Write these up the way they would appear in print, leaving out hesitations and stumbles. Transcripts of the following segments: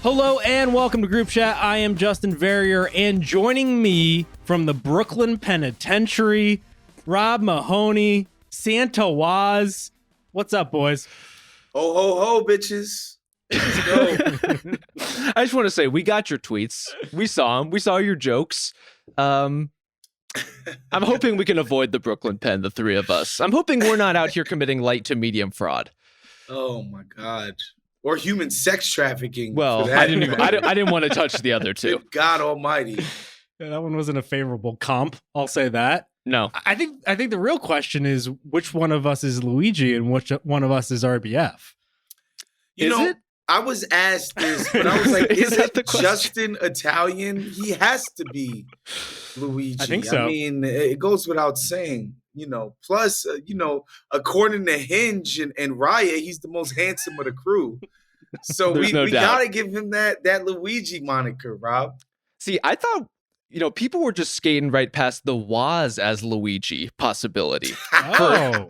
Hello and welcome to Group Chat. I am Justin Verrier, and joining me from the Brooklyn Penitentiary, Rob Mahoney, Santa Waz. What's up, boys? Ho, ho, ho, bitches. Let's go. I just want to say, we got your tweets. We saw them. We saw your jokes. I'm hoping we can avoid the Brooklyn Pen, the three of us. I'm hoping we're not out here committing light to medium fraud. Oh, my God. Or human sex trafficking. Well, I didn't want to touch the other two. Good God almighty. Yeah, that one wasn't a favorable comp. I'll say that. No. I think the real question is which one of us is Luigi and which one of us is RBF. You know, I was asked this, but I was like, is it Justin Italian? He has to be Luigi. I think so. I mean, it goes without saying, you know. Plus, according to Hinge and Raya, he's the most handsome of the crew. So we got to give him that Luigi moniker, Rob. See, I thought, people were just skating right past the Waz as Luigi possibility. Oh,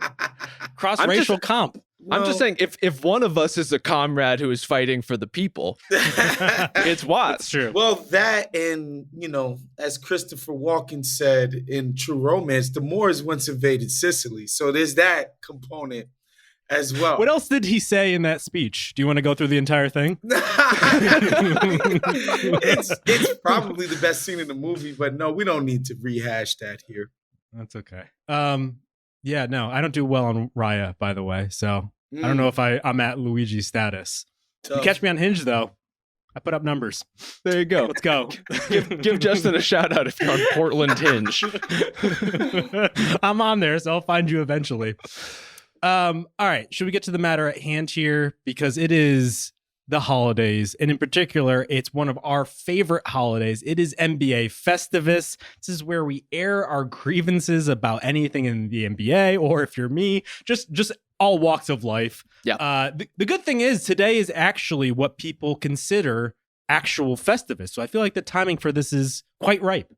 cross-racial comp. I'm just saying, if one of us is a comrade who is fighting for the people, it's Waz. That's true. Well, that and, as Christopher Walken said in True Romance, the Moors once invaded Sicily. So there's that component as well. What else did he say in that speech? Do you want to go through the entire thing? It's probably the best scene in the movie, but no, we don't need to rehash that here. That's okay. Yeah, no, I don't do well on Raya, by the way, so I don't know if I'm at Luigi's status. You catch me on Hinge, though. I put up numbers. There you go. Let's go. Give Justin a shout out if you're on Portland Hinge. I'm on there, so I'll find you eventually. All right, should we get to the matter at hand here? Because it is the holidays, and in particular, it's one of our favorite holidays. It is NBA Festivus. This is where we air our grievances about anything in the NBA, or if you're me, just all walks of life. Yeah. The good thing is today is actually what people consider actual Festivus. So I feel like the timing for this is quite ripe.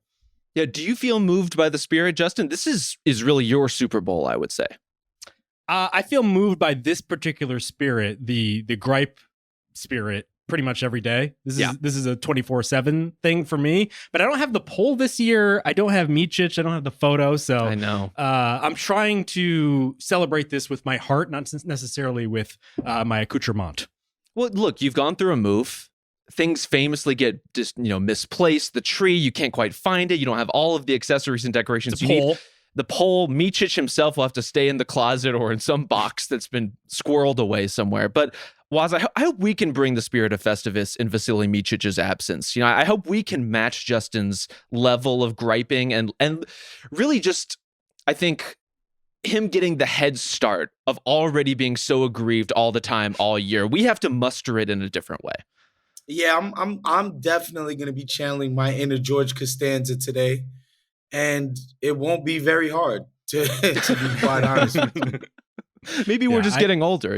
Yeah. Do you feel moved by the spirit, Justin? This is really your Super Bowl, I would say. I feel moved by this particular spirit, the gripe spirit, pretty much every day. This is a 24/7 thing for me. But I don't have the poll this year. I don't have Micic. I don't have the photo. So I know. I'm trying to celebrate this with my heart, not necessarily with my accoutrement. Well, look, you've gone through a move. Things famously get just misplaced. The tree, you can't quite find it. You don't have all of the accessories and decorations you need. The pole, Micic himself will have to stay in the closet or in some box that's been squirreled away somewhere. But Waz, I hope we can bring the spirit of Festivus in Vasily Micic's absence. I hope we can match Justin's level of griping and really just, I think, him getting the head start of already being so aggrieved all the time, all year. We have to muster it in a different way. Yeah, I'm definitely going to be channeling my inner George Costanza today. And it won't be very hard to be quite honest with you. Maybe we're just getting older,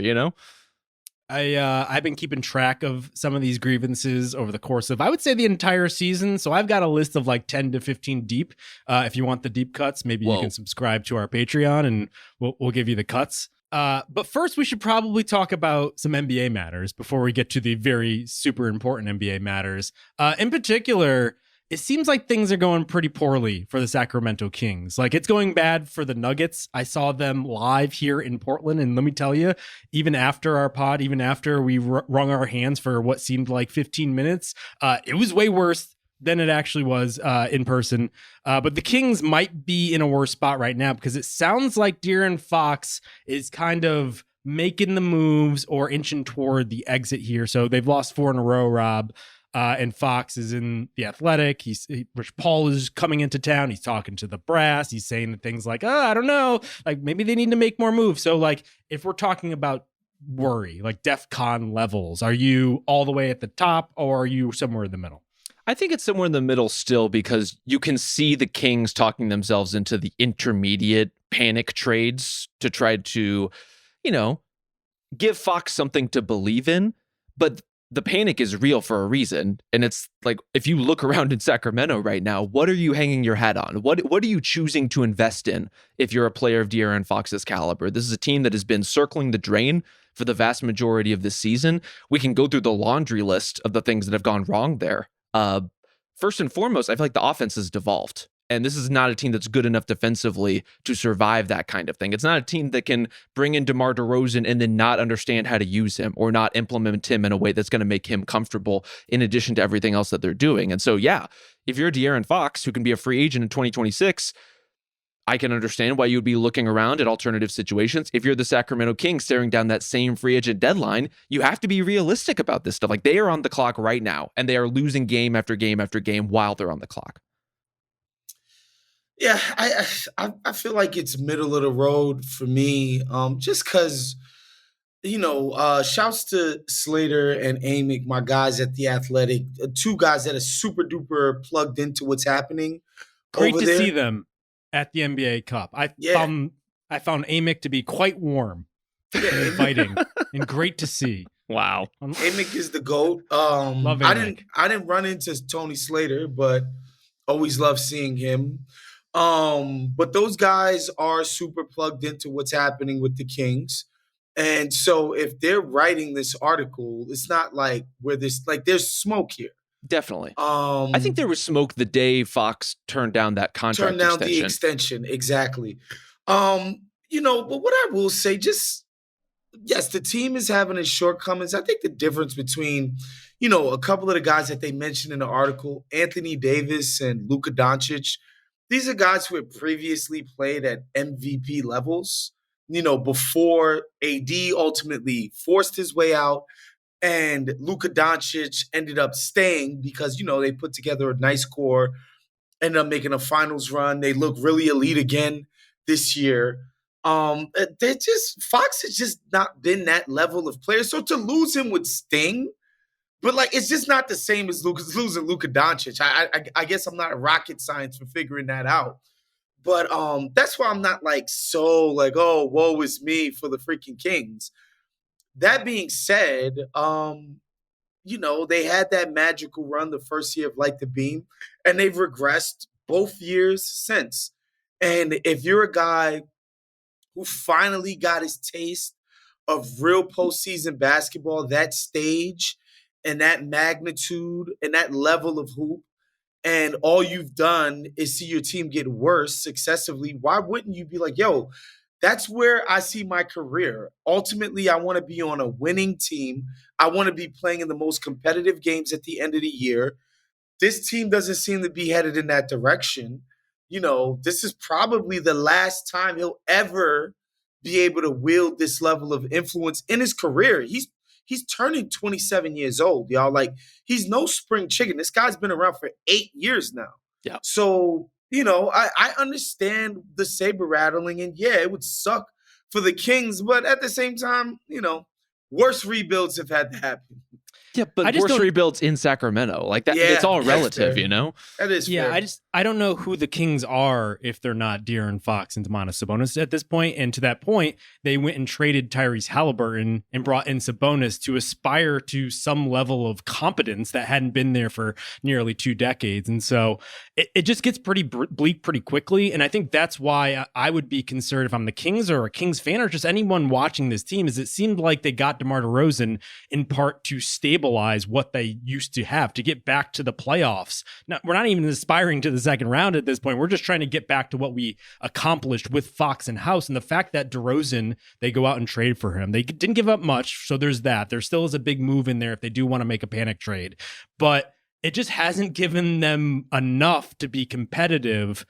I've been keeping track of some of these grievances over the course of, I would say, the entire season. So I've got a list of like 10 to 15 deep. If you want the deep cuts, maybe you can subscribe to our Patreon and we'll give you the cuts. But first, we should probably talk about some NBA matters before we get to the very super important NBA matters. In particular, it seems like things are going pretty poorly for the Sacramento Kings. Like, it's going bad for the Nuggets. I saw them live here in Portland, and let me tell you, even after our pod, even after we wrung our hands for what seemed like 15 minutes, it was way worse than it actually was in person. But the Kings might be in a worse spot right now because it sounds like De'Aaron Fox is kind of making the moves or inching toward the exit here. So they've lost 4 in a row, Rob. And Fox is in the Athletic. Rich Paul is coming into town. He's talking to the brass. He's saying things like, I don't know, like maybe they need to make more moves. So like, if we're talking about worry, like DEFCON levels, are you all the way at the top or are you somewhere in the middle? I think it's somewhere in the middle still because you can see the Kings talking themselves into the intermediate panic trades to try to, give Fox something to believe in. But the panic is real for a reason. And it's like, if you look around in Sacramento right now, what are you hanging your hat on? What are you choosing to invest in if you're a player of De'Aaron Fox's caliber? This is a team that has been circling the drain for the vast majority of this season. We can go through the laundry list of the things that have gone wrong there. First and foremost, I feel like the offense has devolved. And this is not a team that's good enough defensively to survive that kind of thing. It's not a team that can bring in DeMar DeRozan and then not understand how to use him or not implement him in a way that's going to make him comfortable in addition to everything else that they're doing. And so, yeah, if you're De'Aaron Fox, who can be a free agent in 2026, I can understand why you would be looking around at alternative situations. If you're the Sacramento Kings staring down that same free agent deadline, you have to be realistic about this stuff. Like, they are on the clock right now, and they are losing game after game after game while they're on the clock. Yeah, I feel like it's middle of the road for me, just because, shouts to Slater and Amick, my guys at The Athletic, two guys that are super duper plugged into what's happening. Great to see them at the NBA Cup. I found Amick to be quite warm, and inviting, and great to see. Wow, Amick is the GOAT. Love Amick. I didn't run into Tony Slater, but always love seeing him. But those guys are super plugged into what's happening with the Kings. And so if they're writing this article, it's not like there's smoke here. Definitely. I think there was smoke the day Fox turned down that contract extension. Turned down the extension, exactly. But what I will say, yes, the team is having its shortcomings. I think the difference between, a couple of the guys that they mentioned in the article, Anthony Davis and Luka Doncic, these are guys who had previously played at MVP levels, before AD ultimately forced his way out and Luka Doncic ended up staying because, they put together a nice core, ended up making a finals run. They look really elite again this year. Fox has just not been that level of player. So to lose him would sting. But, it's just not the same as losing Luka Doncic. I guess I'm not a rocket science for figuring that out. But that's why I'm not, oh, woe is me for the freaking Kings. That being said, they had that magical run the first year of Light the Beam, and they've regressed both years since. And if you're a guy who finally got his taste of real postseason basketball, that stage – and that magnitude and that level of hoop, and all you've done is see your team get worse successively, why wouldn't you be like, yo, that's where I see my career. Ultimately, I want to be on a winning team. I want to be playing in the most competitive games at the end of the year. This team doesn't seem to be headed in that direction. This is probably the last time he'll ever be able to wield this level of influence in his career. He's turning 27 years old, y'all. He's no spring chicken. This guy's been around for 8 years now. Yeah. So, I understand the saber rattling, and yeah, it would suck for the Kings, but at the same time, worse rebuilds have had to happen. Yeah, but worse rebuilds in Sacramento. That, it's all relative, That is fair. I don't know who the Kings are if they're not De'Aaron Fox and Domantas Sabonis at this point. And to that point, they went and traded Tyrese Halliburton and brought in Sabonis to aspire to some level of competence that hadn't been there for nearly 2 decades. And so it just gets pretty bleak pretty quickly. And I think that's why I would be concerned if I'm the Kings or a Kings fan or just anyone watching this team, is it seemed like they got DeMar DeRozan in part to stabilize what they used to have, to get back to the playoffs. Now, we're not even aspiring to the second round at this point. We're just trying to get back to what we accomplished with Fox and House. And the fact that DeRozan, they go out and trade for him. They didn't give up much, so there's that. There still is a big move in there if they do want to make a panic trade. But it just hasn't given them enough to be competitive.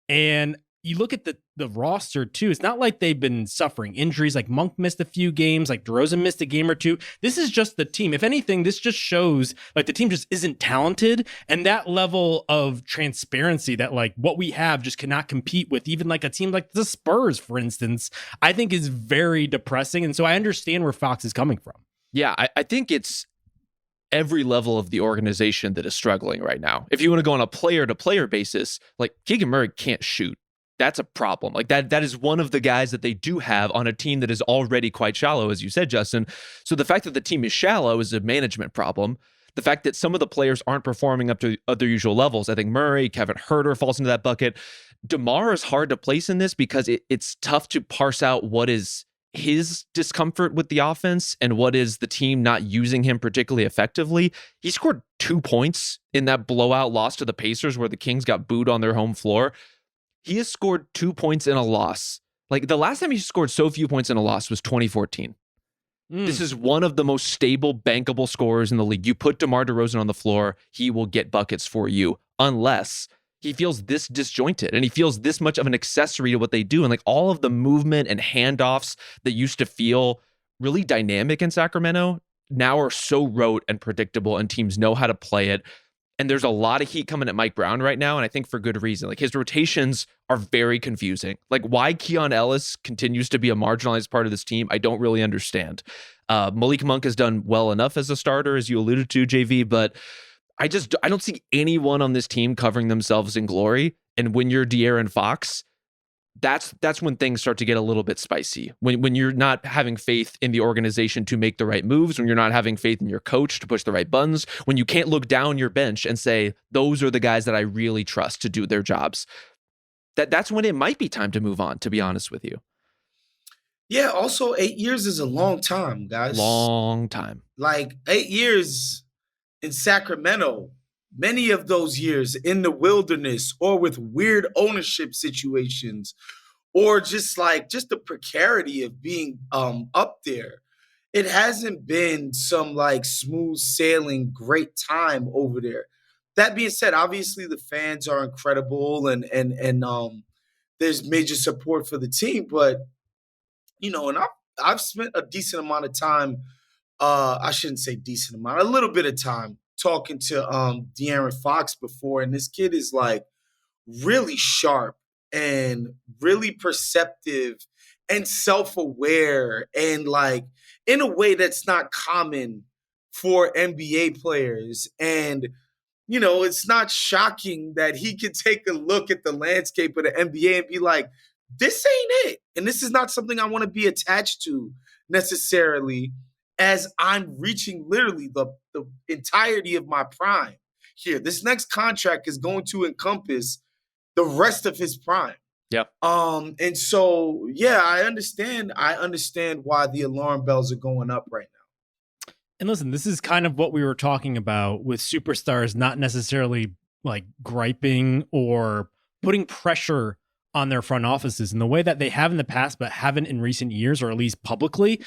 And you look at the roster too. It's not like they've been suffering injuries. Like Monk missed a few games, like DeRozan missed a game or two. This is just the team. If anything, this just shows the team just isn't talented, and that level of transparency that what we have just cannot compete with even a team like the Spurs, for instance, I think is very depressing. And so I understand where Fox is coming from. Yeah, I think it's every level of the organization that is struggling right now. If you want to go on a player-to-player basis, Keegan Murray can't shoot. That's a problem. That is one of the guys that they do have on a team that is already quite shallow, as you said, Justin. So the fact that the team is shallow is a management problem. The fact that some of the players aren't performing up to other usual levels. I think Murray, Kevin Huerter falls into that bucket. DeMar is hard to place in this because it's tough to parse out what is his discomfort with the offense and what is the team not using him particularly effectively. He scored 2 points in that blowout loss to the Pacers where the Kings got booed on their home floor. He has scored 2 points in a loss. Like, the last time he scored so few points in a loss was 2014. This is one of the most stable, bankable scorers in the league. You put DeMar DeRozan on the floor, he will get buckets for you, unless he feels this disjointed and he feels this much of an accessory to what they do. And like all of the movement and handoffs that used to feel really dynamic in Sacramento now are so rote and predictable, and teams know how to play it. And there's a lot of heat coming at Mike Brown right now, and I think for good reason. Like, his rotations are very confusing. Like, why Keon Ellis continues to be a marginalized part of this team, I don't really understand. Malik Monk has done well enough as a starter, as you alluded to, JV, but I don't see anyone on this team covering themselves in glory. And when you're De'Aaron Fox, that's when things start to get a little bit spicy. When you're not having faith in the organization to make the right moves, when you're not having faith in your coach to push the right buttons, when you can't look down your bench and say, those are the guys that I really trust to do their jobs, that's when it might be time to move on, to be honest with you. Yeah, also 8 years is a long time, guys. Long time. Like 8 years in Sacramento, many of those years in the wilderness or with weird ownership situations, or just the precarity of being up there. It hasn't been some like smooth sailing great time over there. That being said, obviously the fans are incredible and there's major support for the team, but and I've spent a decent amount of time, I shouldn't say decent amount, a little bit of time talking to De'Aaron Fox before, and this kid is like really sharp and really perceptive and self-aware, and like in a way that's not common for NBA players. And it's not shocking that he could take a look at the landscape of the NBA and be like, this ain't it. And this is not something I want to be attached to necessarily, as I'm reaching literally the entirety of my prime here. This next contract is going to encompass the rest of his prime. Yep. And so, yeah, I understand why the alarm bells are going up right now. And listen, this is kind of what we were talking about with superstars not necessarily like griping or putting pressure on their front offices in the way that they have in the past, but haven't in recent years, or at least publicly.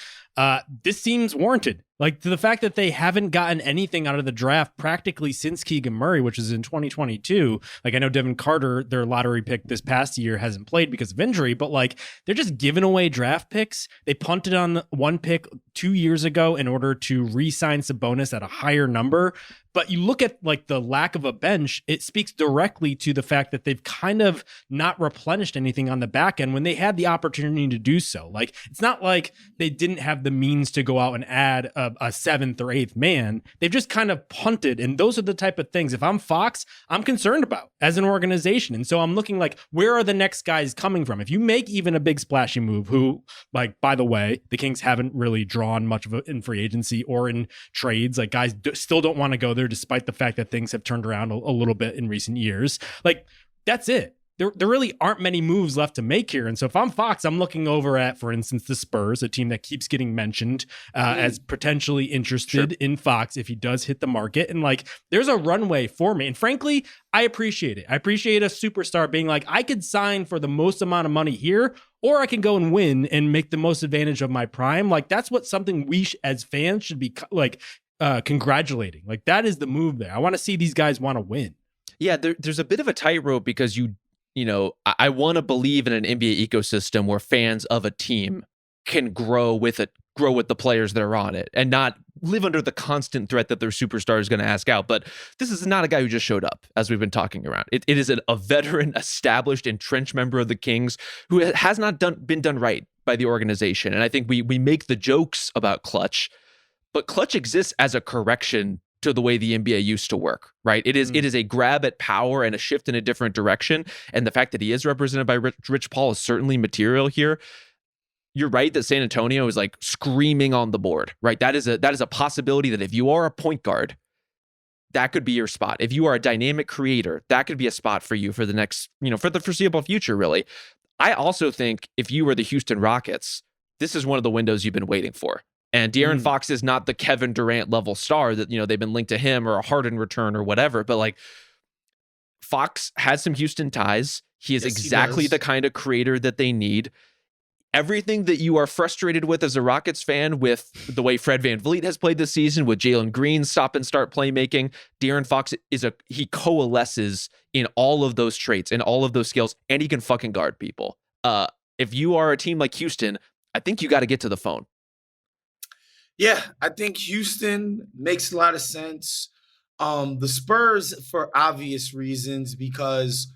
This seems warranted. Like, to the fact that they haven't gotten anything out of the draft practically since Keegan Murray, which is in 2022. Like, I know Devin Carter, their lottery pick this past year, hasn't played because of injury, but like, they're just giving away draft picks. They punted on one pick 2 years ago in order to re-sign Sabonis at a higher number. But you look at like the lack of a bench, it speaks directly to the fact that they've kind of not replenished anything on the back end when they had the opportunity to do so. Like, it's not like they didn't have the means to go out and add a seventh or eighth man. They've just kind of punted. And those are the type of things, if I'm Fox, I'm concerned about as an organization. And so I'm looking like, where are the next guys coming from? If you make even a big splashy move, who, like, by the way, the Kings haven't really drawn much of it in free agency or in trades. Like, guys still don't want to go there despite the fact that things have turned around a little bit in recent years. Like, that's it. There really aren't many moves left to make here. And so if I'm Fox, I'm looking over at, for instance, the Spurs, a team that keeps getting mentioned as potentially interested in Fox if he does hit the market. And like, there's a runway for me. And frankly, I appreciate it. I appreciate a superstar being like, I could sign for the most amount of money here, or I can go and win and make the most advantage of my prime. Like, that's what something we as fans should be like congratulating. Like, that is the move there. I want to see these guys want to win. Yeah, there's a bit of a tightrope because I want to believe in an NBA ecosystem where fans of a team can grow with the players that are on it and not live under the constant threat that their superstar is going to ask out. But this is not a guy who just showed up, as we've been talking around. It is a veteran, established, entrenched member of the Kings who has not been done right by the organization. And I think we make the jokes about Clutch, but Clutch exists as a correction to the way the NBA used to work, right? It is a grab at power and a shift in a different direction. And the fact that he is represented by Rich Paul is certainly material here. You're right that San Antonio is like screaming on the board, right? That is a possibility that if you are a point guard, that could be your spot. If you are a dynamic creator, that could be a spot for you for the next, for the foreseeable future, really. I also think if you were the Houston Rockets, this is one of the windows you've been waiting for. And De'Aaron Fox is not the Kevin Durant level star that, they've been linked to him or a Harden return or whatever. But like, Fox has some Houston ties. He is exactly the kind of creator that they need. Everything that you are frustrated with as a Rockets fan with the way Fred VanVleet has played this season, with Jalen Green's stop and start playmaking, De'Aaron Fox he coalesces in all of those traits and all of those skills, and he can fucking guard people. If you are a team like Houston, I think you got to get to the phone. Yeah, I think Houston makes a lot of sense. The Spurs, for obvious reasons, because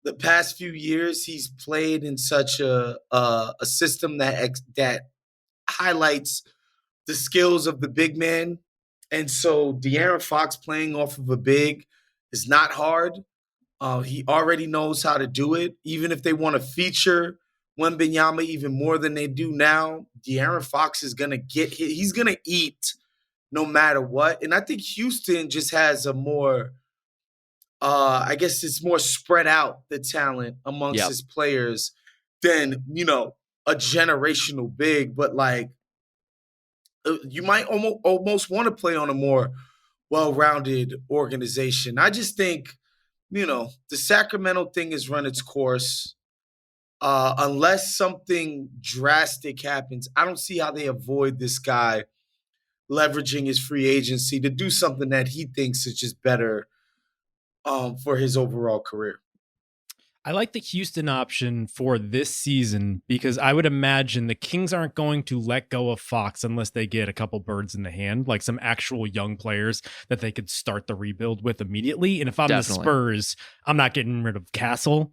the past few years he's played in such a system that highlights the skills of the big man, and so De'Aaron Fox playing off of a big is not hard. He already knows how to do it. Even if they want to feature Wembanyama even more than they do now, De'Aaron Fox is gonna he's gonna eat no matter what. And I think Houston just has a more, I guess it's more spread out, the talent amongst his players than, a generational big. But like, you might almost want to play on a more well-rounded organization. I just think, the Sacramento thing has run its course. Unless something drastic happens, I don't see how they avoid this guy leveraging his free agency to do something that he thinks is just better for his overall career. I like the Houston option for this season because I would imagine the Kings aren't going to let go of Fox unless they get a couple birds in the hand, like some actual young players that they could start the rebuild with immediately. And if I'm the Spurs, I'm not getting rid of Castle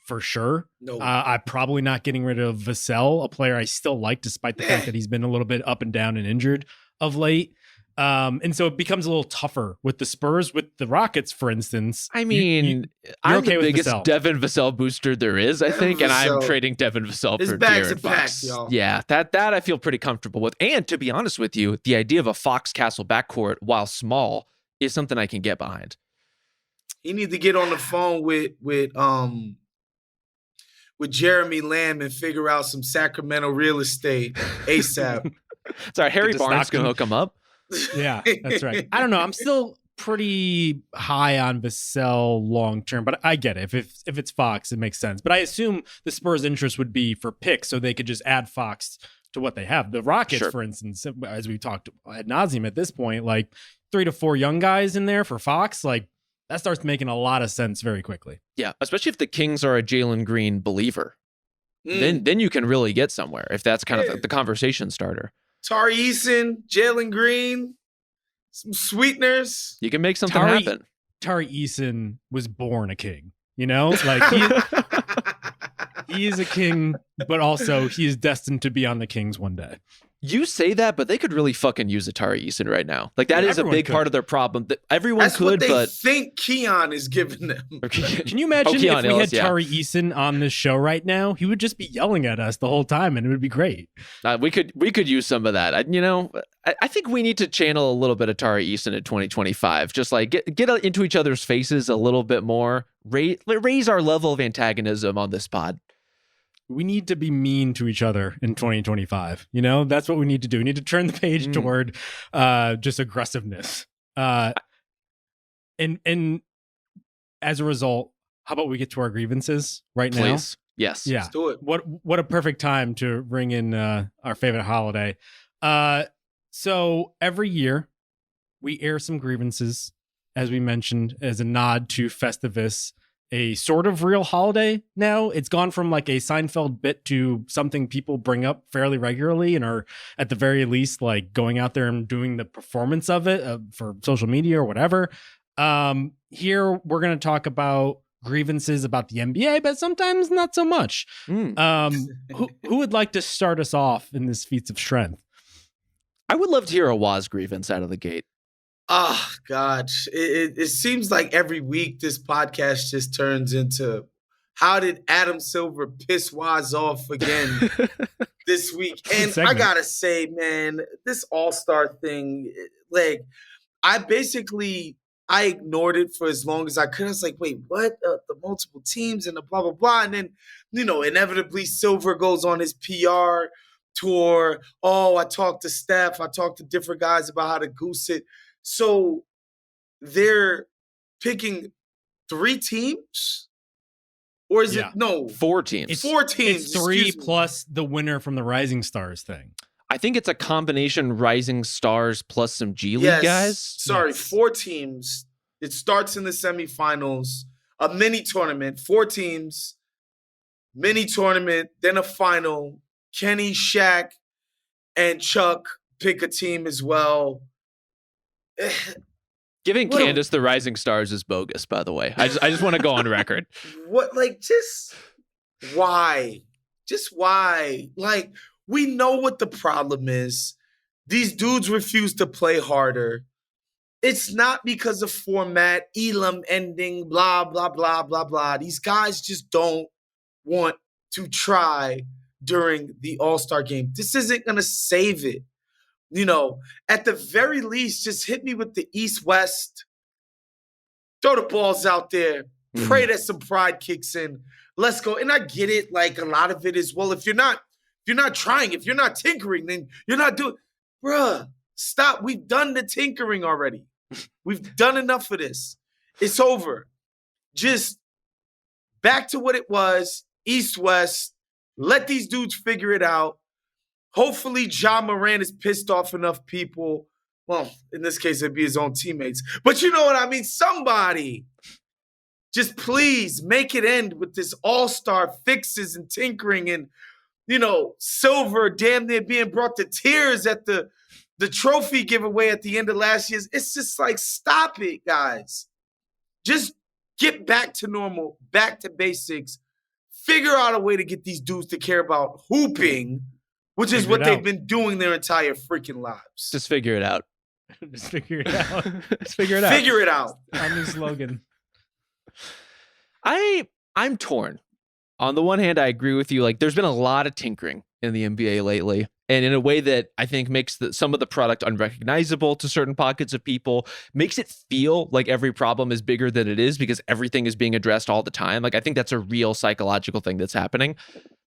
for sure. No. I'm probably not getting rid of Vassell, a player I still like, despite the fact that he's been a little bit up and down and injured of late. And so it becomes a little tougher with the Spurs. With the Rockets, for instance, I mean, I'm okay the biggest Vassell. Devin Vassell booster there is, I think, and I'm trading Devin Vassell for De'Aaron Fox. Yeah, that I feel pretty comfortable with. And to be honest with you, the idea of a Fox Castle backcourt, while small, is something I can get behind. He needs to get on the phone with Jeremy Lamb and figure out some Sacramento real estate ASAP. Sorry, Harry Barnes can hook him up. Yeah, that's right. I don't know. I'm still pretty high on Vassell long term, but I get it. If it's Fox, it makes sense. But I assume the Spurs' interest would be for picks, so they could just add Fox to what they have. The Rockets, for instance, as we talked ad nauseum at this point, like 3 to 4 young guys in there for Fox, like that starts making a lot of sense very quickly. Yeah, especially if the Kings are a Jalen Green believer. Then you can really get somewhere if that's kind of the conversation starter. Tari Eason, Jalen Green, some sweeteners. You can make something happen. Tari Eason was born a king, like he is a king, but also he is destined to be on the Kings one day. You say that, but they could really fucking use a Tari Eason right now. Like that is a big part of their problem. That everyone That's could, what but think Keon is giving them. Can you imagine if we had Tari Eason on this show right now? He would just be yelling at us the whole time, and it would be great. We could use some of that. I think we need to channel a little bit of Tari Eason in 2025. Just like get into each other's faces a little bit more. Raise our level of antagonism on this pod. We need to be mean to each other in 2025. That's what we need to do. We need to turn the page toward just aggressiveness. And as a result, how about we get to our grievances right now? Please. Yes. Yeah. Let's do it. What a perfect time to bring in our favorite holiday. So every year we air some grievances, as we mentioned, as a nod to Festivus, a sort of real holiday now. It's gone from like a Seinfeld bit to something people bring up fairly regularly and are at the very least like going out there and doing the performance of it for social media or whatever. Here we're going to talk about grievances about the NBA, but sometimes not so much. Who would like to start us off in this feats of strength? I would love to hear a Woz grievance out of the gate. Oh, God. It seems like every week this podcast just turns into how did Adam Silver piss Woz off again this week? And I got to say, man, this All-Star thing, like, I ignored it for as long as I could. I was like, wait, what? The multiple teams and the blah, blah, blah. And then, inevitably Silver goes on his PR tour. Oh, I talked to Steph. I talked to different guys about how to goose it. So they're picking 3 teams? Or is it, no. 4 teams. It's 4 teams. It's 3 plus the winner from the Rising Stars thing. I think it's a combination Rising Stars plus some G League guys. Sorry, 4 teams. It starts in the semifinals, a mini tournament, 4 teams, mini tournament, then a final. Kenny, Shaq, and Chuck pick a team as well. Giving Candace the Rising Stars is bogus, by the way. I just want to go on record. Why? Just why? Like, we know what the problem is. These dudes refuse to play harder. It's not because of format, Elam ending, blah, blah, blah, blah, blah. These guys just don't want to try during the All-Star game. This isn't going to save it. You know, at the very least, just hit me with the East-West. Throw the balls out there. Pray that some pride kicks in. Let's go. And I get it. Like, a lot of it is, well, if you're not trying, if you're not tinkering, then you're not doing. Bruh, stop. We've done the tinkering already. We've done enough of this. It's over. Just back to what it was. East-West. Let these dudes figure it out. Hopefully, John Moran has pissed off enough people. Well, in this case, it'd be his own teammates. But you know what I mean? Somebody, just please make it end with this all-star fixes and tinkering and, you know, Silver damn near being brought to tears at the trophy giveaway at the end of last year's. It's just like, stop it, guys. Just get back to normal, back to basics. Figure out a way to get these dudes to care about hooping, which is what they've been doing their entire freaking lives. Just figure it out. Just figure it out. Just figure it out. Figure it out. Our new slogan. I'm torn. On the one hand, I agree with you. Like, there's been a lot of tinkering in the NBA lately, and in a way that I think makes some of the product unrecognizable to certain pockets of people, makes it feel like every problem is bigger than it is because everything is being addressed all the time. Like, I think that's a real psychological thing that's happening.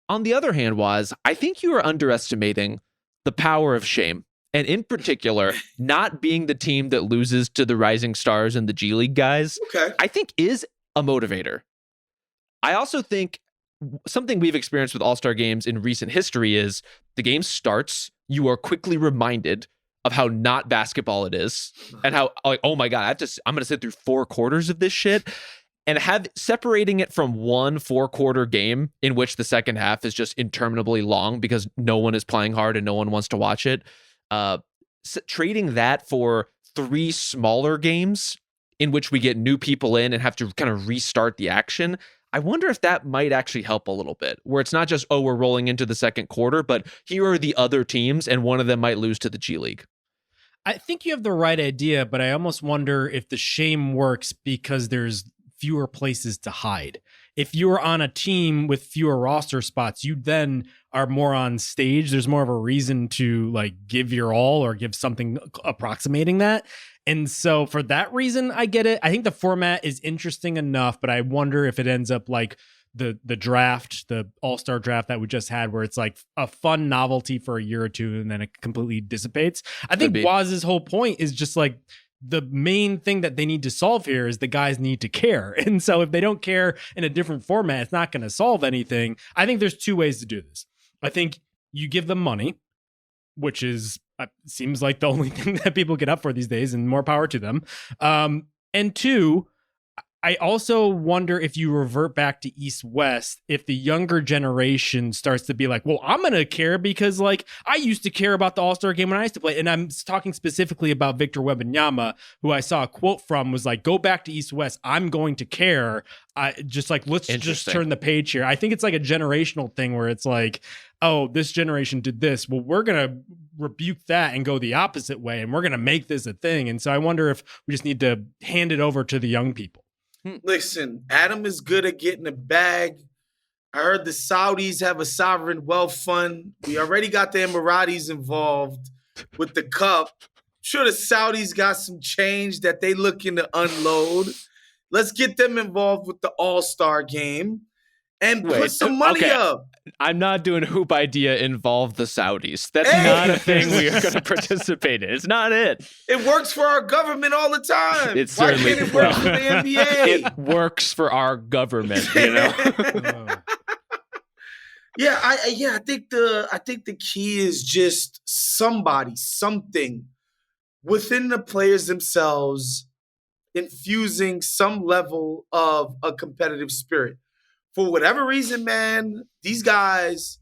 On the other hand, I think you are underestimating the power of shame. And in particular, not being the team that loses to the Rising Stars and the G League guys, I think is a motivator. I also think something we've experienced with All-Star games in recent history is the game starts, you are quickly reminded of how not basketball it is and how, like, oh my God, I'm going to sit through 4 quarters of this shit. And separating it from one 4-quarter game in which the second half is just interminably long because no one is playing hard and no one wants to watch it. Trading that for 3 smaller games in which we get new people in and have to kind of restart the action. I wonder if that might actually help a little bit, where it's not just, oh, we're rolling into the second quarter, but here are the other teams and one of them might lose to the G League. I think you have the right idea, but I almost wonder if the shame works because there's fewer places to hide. If you're on a team with fewer roster spots, you then are more on stage. There's more of a reason to like give your all or give something approximating that. And so for that reason, I get it. I think the format is interesting enough, but I wonder if it ends up like the draft, the all-star draft that we just had, where it's like a fun novelty for a year or two and then it completely dissipates. I think Waz's whole point is just like, the main thing that they need to solve here is the guys need to care. And so if they don't care in a different format, it's not going to solve anything. I think there's 2 ways to do this. I think you give them money, which is seems like the only thing that people get up for these days, and more power to them. And 2, I also wonder if you revert back to East-West, if the younger generation starts to be like, well, I'm going to care because like I used to care about the All-Star game when I used to play. And I'm talking specifically about Victor Wembanyama, who I saw a quote from was like, go back to East-West. I'm going to care. Let's just turn the page here. I think it's like a generational thing where it's like, oh, this generation did this. Well, we're going to rebuke that and go the opposite way. And we're going to make this a thing. And so I wonder if we just need to hand it over to the young people. Listen, Adam is good at getting a bag. I heard the Saudis have a sovereign wealth fund. We already got the Emiratis involved with the cup. I'm sure the Saudis got some change that they looking to unload. Let's get them involved with the All-Star game. and put some money up. I'm not doing hoop idea involve the Saudis. That's not a thing we are going to participate in. It's not it. It works for our government all the time. It certainly Why can't it work for the NBA? It works for our government, you know. I think the key is just something within the players themselves infusing some level of a competitive spirit. For whatever reason, man, these guys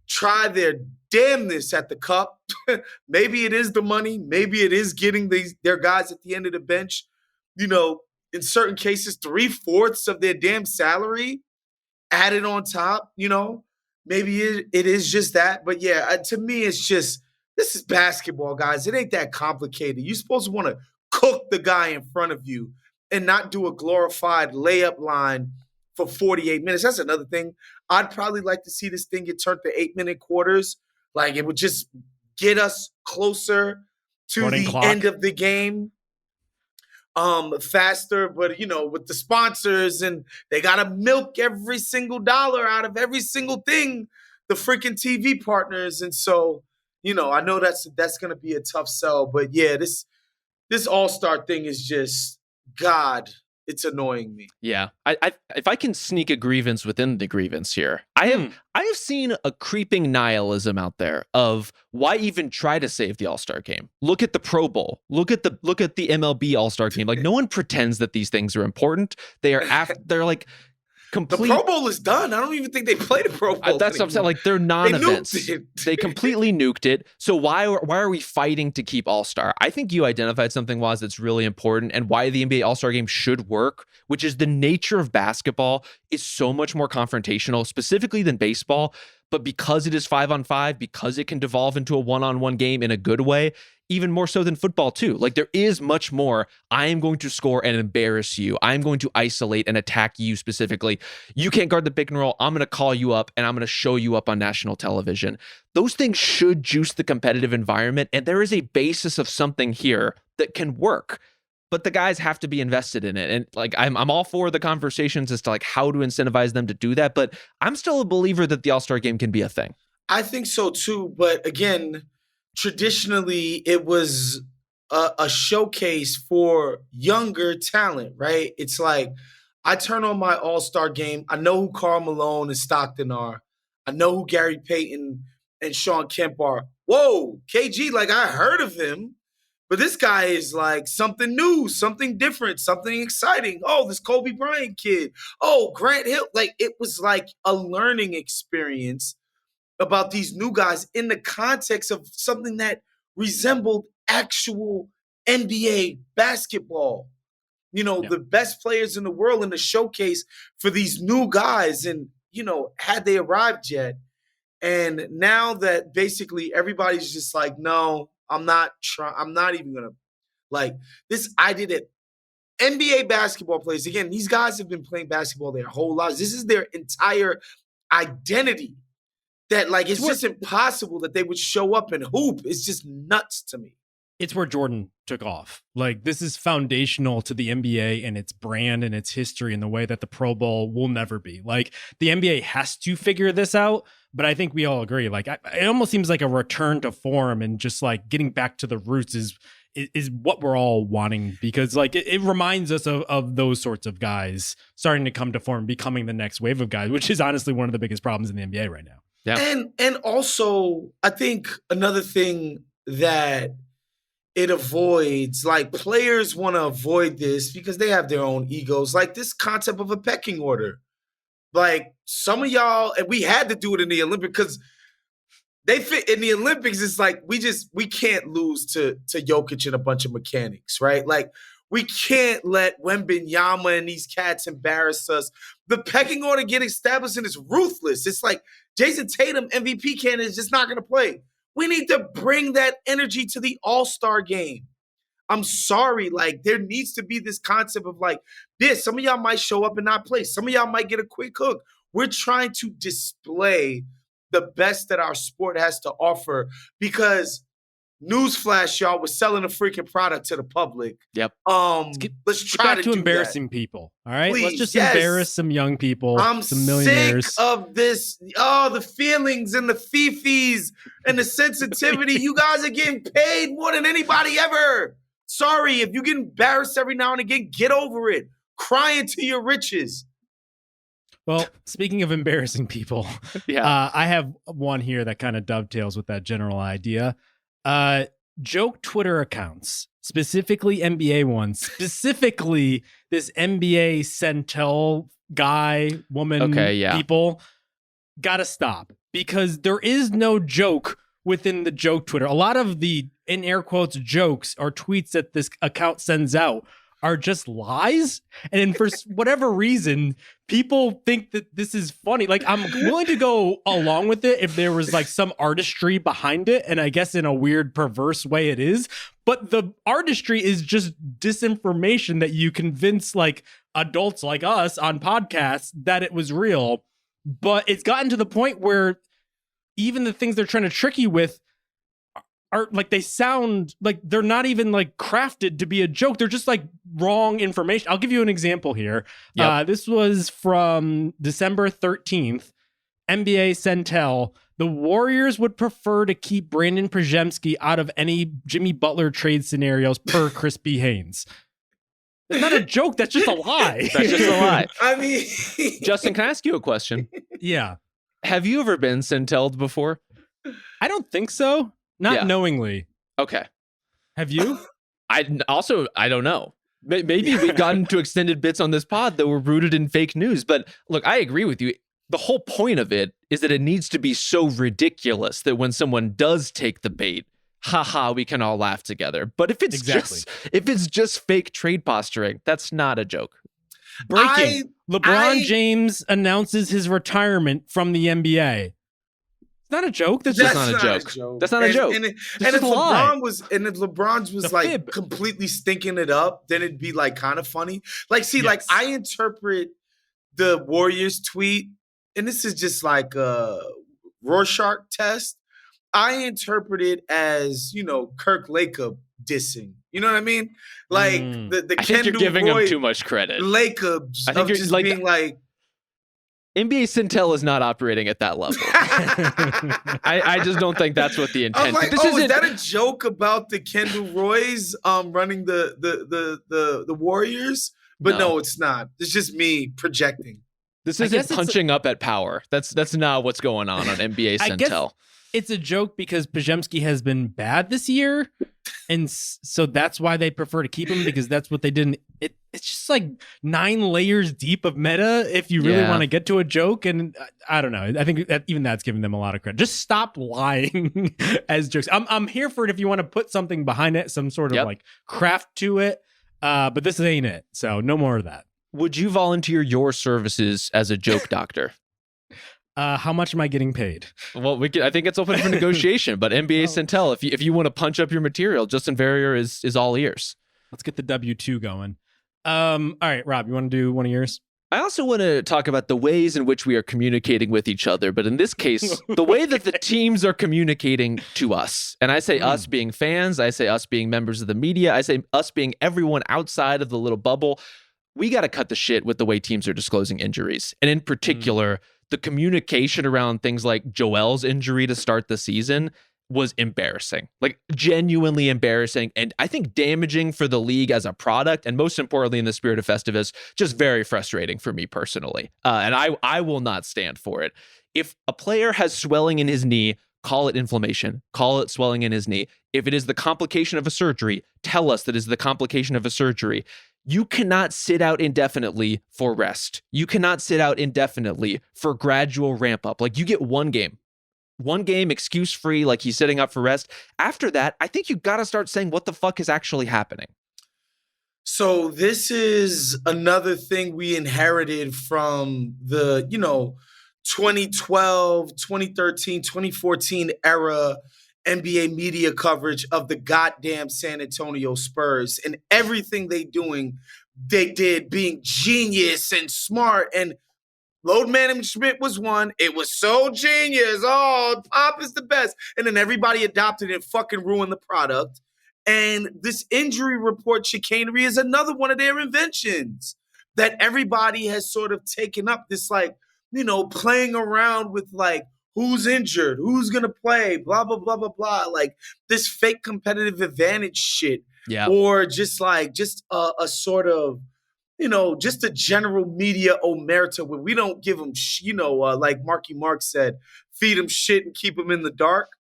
try their damnness at the cup. Maybe it is the money. Maybe it is getting their guys at the end of the bench. You know, in certain cases, 3/4 of their damn salary added on top, you know. Maybe it is just that. But yeah, to me, it's just, this is basketball, guys. It ain't that complicated. You're supposed to want to cook the guy in front of you and not do a glorified layup line for 48 minutes. That's another thing. I'd probably like to see this thing get turned to 8-minute quarters. Like, it would just get us closer to the end of the game faster. But, you know, with the sponsors, and they got to milk every single dollar out of every single thing, the freaking TV partners. And so, you know, I know that's going to be a tough sell. But, yeah, this All-Star thing is just, God, it's annoying me. Yeah. If I can sneak a grievance within the grievance here, I have seen a creeping nihilism out there of why even try to save the All-Star game. Look at the Pro Bowl. Look at the MLB All-Star game. Like, no one pretends that these things are important. They're like complete. The Pro Bowl is done. I don't even think they play the Pro Bowl. That's what I'm saying. Like, they're non-events. They completely nuked it. So why are we fighting to keep All-Star? I think you identified something, Woz, that's really important, and why the NBA All-Star game should work, which is the nature of basketball is so much more confrontational, specifically than baseball. But because it is 5-on-5, because it can devolve into a one-on-one game in a good way, even more so than football too. Like, there is much more. I am going to score and embarrass you. I'm going to isolate and attack you specifically. You can't guard the pick and roll. I'm going to call you up and I'm going to show you up on national television. Those things should juice the competitive environment. And there is a basis of something here that can work, but the guys have to be invested in it. And like, I'm all for the conversations as to like how to incentivize them to do that. But I'm still a believer that the All-Star game can be a thing. I think so too. But again, traditionally, it was a showcase for younger talent, right? It's like, I turn on my All-Star game. I know who Karl Malone and Stockton are. I know who Gary Payton and Sean Kemp are. Whoa, KG, like, I heard of him, but this guy is like something new, something different, something exciting. Oh, this Kobe Bryant kid. Oh, Grant Hill. Like, it was like a learning experience about these new guys in the context of something that resembled actual NBA basketball. You know, the best players in the world in the showcase for these new guys. And, you know, had they arrived yet? And now that basically everybody's just like, no, I'm not even going to, like, this idea that NBA basketball players, again, these guys have been playing basketball their whole lives. This is their entire identity. That, like, it's just impossible that they would show up and hoop. It's just nuts to me. It's where Jordan took off. Like, this is foundational to the NBA and its brand and its history in the way that the Pro Bowl will never be. Like, the NBA has to figure this out, but I think we all agree. Like, it almost seems like a return to form, and just like getting back to the roots is what we're all wanting, because like it reminds us of those sorts of guys starting to come to form, becoming the next wave of guys, which is honestly one of the biggest problems in the NBA right now. Yeah. And also, I think another thing that it avoids, like, players want to avoid this because they have their own egos, like this concept of a pecking order. Like, some of y'all, and we had to do it in the Olympics because they fit in the Olympics. It's like, we can't lose to Jokic and a bunch of mechanics, right? Like, we can't let Wembanyama and these cats embarrass us. The pecking order get established and it's ruthless. It's like Jason Tatum, MVP candidate, is just not going to play. We need to bring that energy to the All-Star game. I'm sorry. Like, there needs to be this concept of like this. Some of y'all might show up and not play. Some of y'all might get a quick hook. We're trying to display the best that our sport has to offer, because Newsflash, y'all, we're selling a freaking product to the public. Yep. Let's try to do embarrassing that. people. All right. Please, let's just embarrass some young people. I'm some millionaires. sick of this. Oh, the feelings and the fifis and the sensitivity. You guys are getting paid more than anybody ever. Sorry, if you get embarrassed every now and again, get over it. Cry into your riches. Well, speaking of embarrassing people, I have one here that kind of dovetails with that general idea. Joke Twitter accounts, specifically NBA ones, specifically this NBA Centel guy, woman, people, gotta stop, because there is no joke within the joke Twitter. A lot of the, in air quotes, jokes or tweets that this account sends out are just lies. And for whatever reason, people think that this is funny. Like, I'm willing to go along with it if there was like some artistry behind it. And I guess in a weird, perverse way it is. But the artistry is just disinformation that you convince like adults like us on podcasts that it was real. But it's gotten to the point where even the things they're trying to trick you with are like, they sound like they're not even like crafted to be a joke. They're just like wrong information. I'll give you an example here. Yep. This was from December 13th. NBA Centel. The Warriors would prefer to keep Brandon Przemski out of any Jimmy Butler trade scenarios per Crispy Haynes. It's not a joke. That's just a lie. That's just a lie. I mean, Justin, can I ask you a question? Yeah. Have you ever been Centelled before? I don't think so. Not knowingly. Okay. Have you? I don't know. Maybe we've gotten to extended bits on this pod that were rooted in fake news. But look, I agree with you. The whole point of it is that it needs to be so ridiculous that when someone does take the bait, we can all laugh together. But if it's just fake trade posturing, that's not a joke. Breaking. LeBron James announces his retirement from the NBA. Not a joke. That's not a joke. That's not a joke. And if LeBron was like fib. Completely stinking it up, then it'd be like kind of funny. Like, see, like I interpret the Warriors tweet, and this is just like a Rorschach test. I interpret it as, you know, Kirk Lacob dissing. You know what I mean? Like the I think you're giving him too much credit. Lacobs. I think you're just like, being like. NBA Centel is not operating at that level. I just don't think that's what the intent. I'm like, is that a joke about the Kendall Roys running the Warriors? But no, it's not. It's just me projecting. This isn't punching up at power. That's not what's going on NBA Centel. It's a joke because Przemski has been bad this year, and so that's why they prefer to keep him, because that's what they did. It's just like 9 layers deep of meta if you really want to get to a joke, and I don't know. I think that even that's giving them a lot of credit. Just stop lying as jokes. I'm here for it if you want to put something behind it, some sort of like craft to it, but this ain't it. So no more of that. Would you volunteer your services as a joke doctor? How much am I getting paid? Well, I think it's open for negotiation, but NBA Centel, if you want to punch up your material, Justin Verrier is all ears. Let's get the W-2 going. All right, Rob, you want to do one of yours? I also want to talk about the ways in which we are communicating with each other, but in this case, the way that the teams are communicating to us. And I say us being fans, I say us being members of the media, I say us being everyone outside of the little bubble. We got to cut the shit with the way teams are disclosing injuries. And in particular, the communication around things like Joel's injury to start the season was embarrassing, like genuinely embarrassing. And I think damaging for the league as a product. And most importantly, in the spirit of Festivus, just very frustrating for me personally. And I will not stand for it. If a player has swelling in his knee, call it inflammation, call it swelling in his knee. If it is the complication of a surgery, tell us that is the complication of a surgery. You cannot sit out indefinitely for rest. You cannot sit out indefinitely for gradual ramp up. Like, you get one game excuse free, like he's sitting up for rest. After that, I think you got to start saying what the fuck is actually happening. So this is another thing we inherited from the, 2012, 2013, 2014 era NBA media coverage of the goddamn San Antonio Spurs, and everything they did being genius and smart. And Load management was one. It was so genius. Oh, Pop is the best. And then everybody adopted it and fucking ruined the product. And this injury report chicanery is another one of their inventions that everybody has sort of taken up, this like, playing around with like, who's injured, who's going to play, blah, blah, blah, blah, blah. Like this fake competitive advantage shit. Yeah. Or just a sort of, just a general media omerta where we don't give them, like Marky Mark said, feed them shit and keep them in the dark.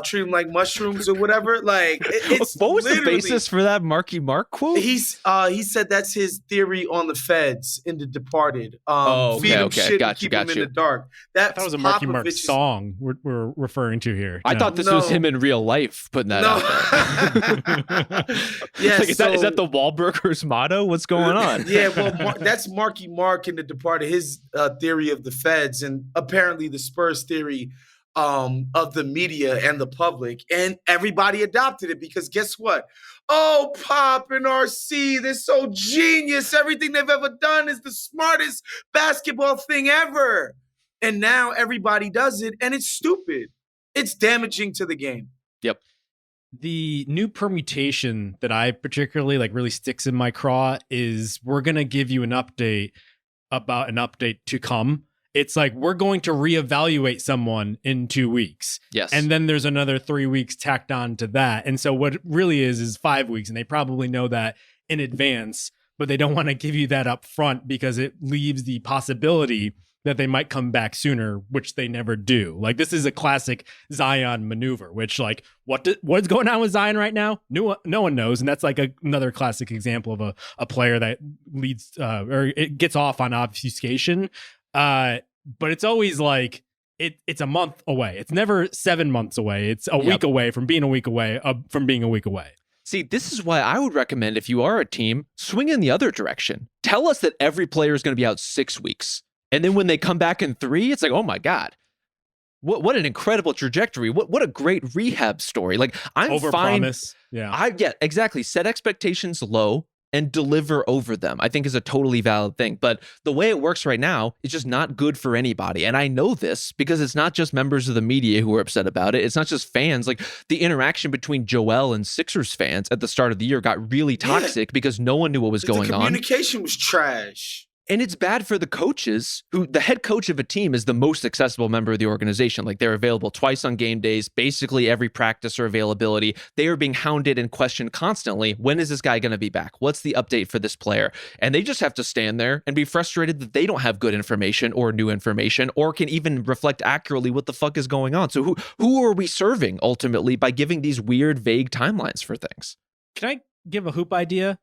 Treat them like mushrooms or whatever. Like it's what was the basis for that Marky Mark quote? He said that's his theory on the feds in The Departed. Feed them shit and keep them in the dark. That was a Marky Mark song we're referring to here. I thought this was him in real life putting that out there. Yeah, like, is that the Wahlburgers motto? What's going on? Yeah, well, that's Marky Mark in The Departed, his theory of the feds, and apparently the Spurs theory of the media and the public, and everybody adopted it because guess what? Oh, Pop and RC, they're so genius. Everything they've ever done is the smartest basketball thing ever. And now everybody does it, and it's stupid. It's damaging to the game. Yep. The new permutation that I particularly like really sticks in my craw is we're going to give you an update about an update to come. It's like, we're going to reevaluate someone in 2 weeks. Yes. And then there's another 3 weeks tacked on to that. And so what it really is 5 weeks. And they probably know that in advance, but they don't want to give you that up front because it leaves the possibility that they might come back sooner, which they never do. Like, this is a classic Zion maneuver, which like, what's going on with Zion right now? No one knows. And that's like another classic example of a player that leads or it gets off on obfuscation. But it's always like it's a month away. It's never 7 months away. It's a week away from being a week away from being a week away. See, this is why I would recommend, if you are a team, swing in the other direction. Tell us that every player is going to be out 6 weeks. And then when they come back in 3, it's like, oh my God. What an incredible trajectory. What a great rehab story. Like, I'm fine. Overpromise. Yeah. Yeah, exactly. Set expectations low and deliver over them, I think, is a totally valid thing. But the way it works right now is just not good for anybody. And I know this because it's not just members of the media who are upset about it. It's not just fans. Like, the interaction between Joel and Sixers fans at the start of the year got really toxic because no one knew what was going on. The communication was trash. And it's bad for the coaches, who the head coach of a team is the most accessible member of the organization. Like, they're available twice on game days, basically every practice or availability. They are being hounded and questioned constantly. When is this guy going to be back? What's the update for this player? And they just have to stand there and be frustrated that they don't have good information or new information or can even reflect accurately what the fuck is going on. So who are we serving ultimately by giving these weird, vague timelines for things? Can I give a hoop idea?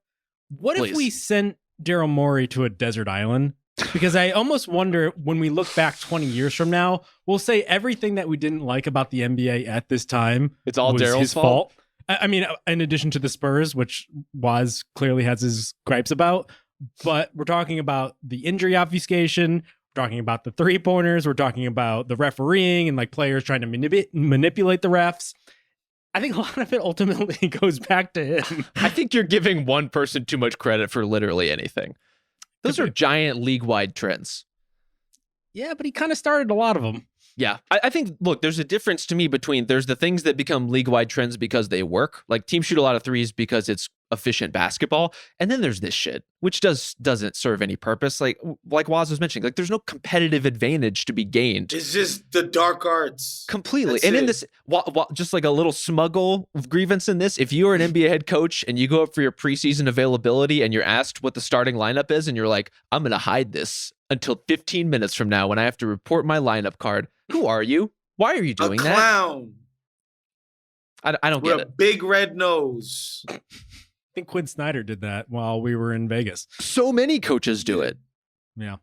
What Please. If we sent Daryl Morey to a desert island? Because I almost wonder, when we look back 20 years from now, we'll say everything that we didn't like about the NBA at this time, it's all was Daryl's his fault. I mean, in addition to the Spurs, which Woz clearly has his gripes about, but we're talking about the injury obfuscation, we're talking about the 3-pointers, we're talking about the refereeing and like players trying to manipulate the refs. I think a lot of it ultimately goes back to him. I think you're giving one person too much credit for literally anything. Those are giant league-wide trends. Yeah, but he kind of started a lot of them. Yeah, I think, look, there's a difference to me between there's the things that become league-wide trends because they work. Like, teams shoot a lot of threes because it's efficient basketball. And then there's this shit, which doesn't serve any purpose. Like Woz was mentioning, like, there's no competitive advantage to be gained. It's just the dark arts. Completely. That's and it. in this, just like a little smuggle grievance in this, if you are an NBA head coach and you go up for your preseason availability and you're asked what the starting lineup is and you're like, I'm going to hide this until 15 minutes from now when I have to report my lineup card. Who are you? Why are you doing that? A clown. I don't With get a it. big red nose. I think Quinn Snyder did that while we were in Vegas. So many coaches do it. Yeah.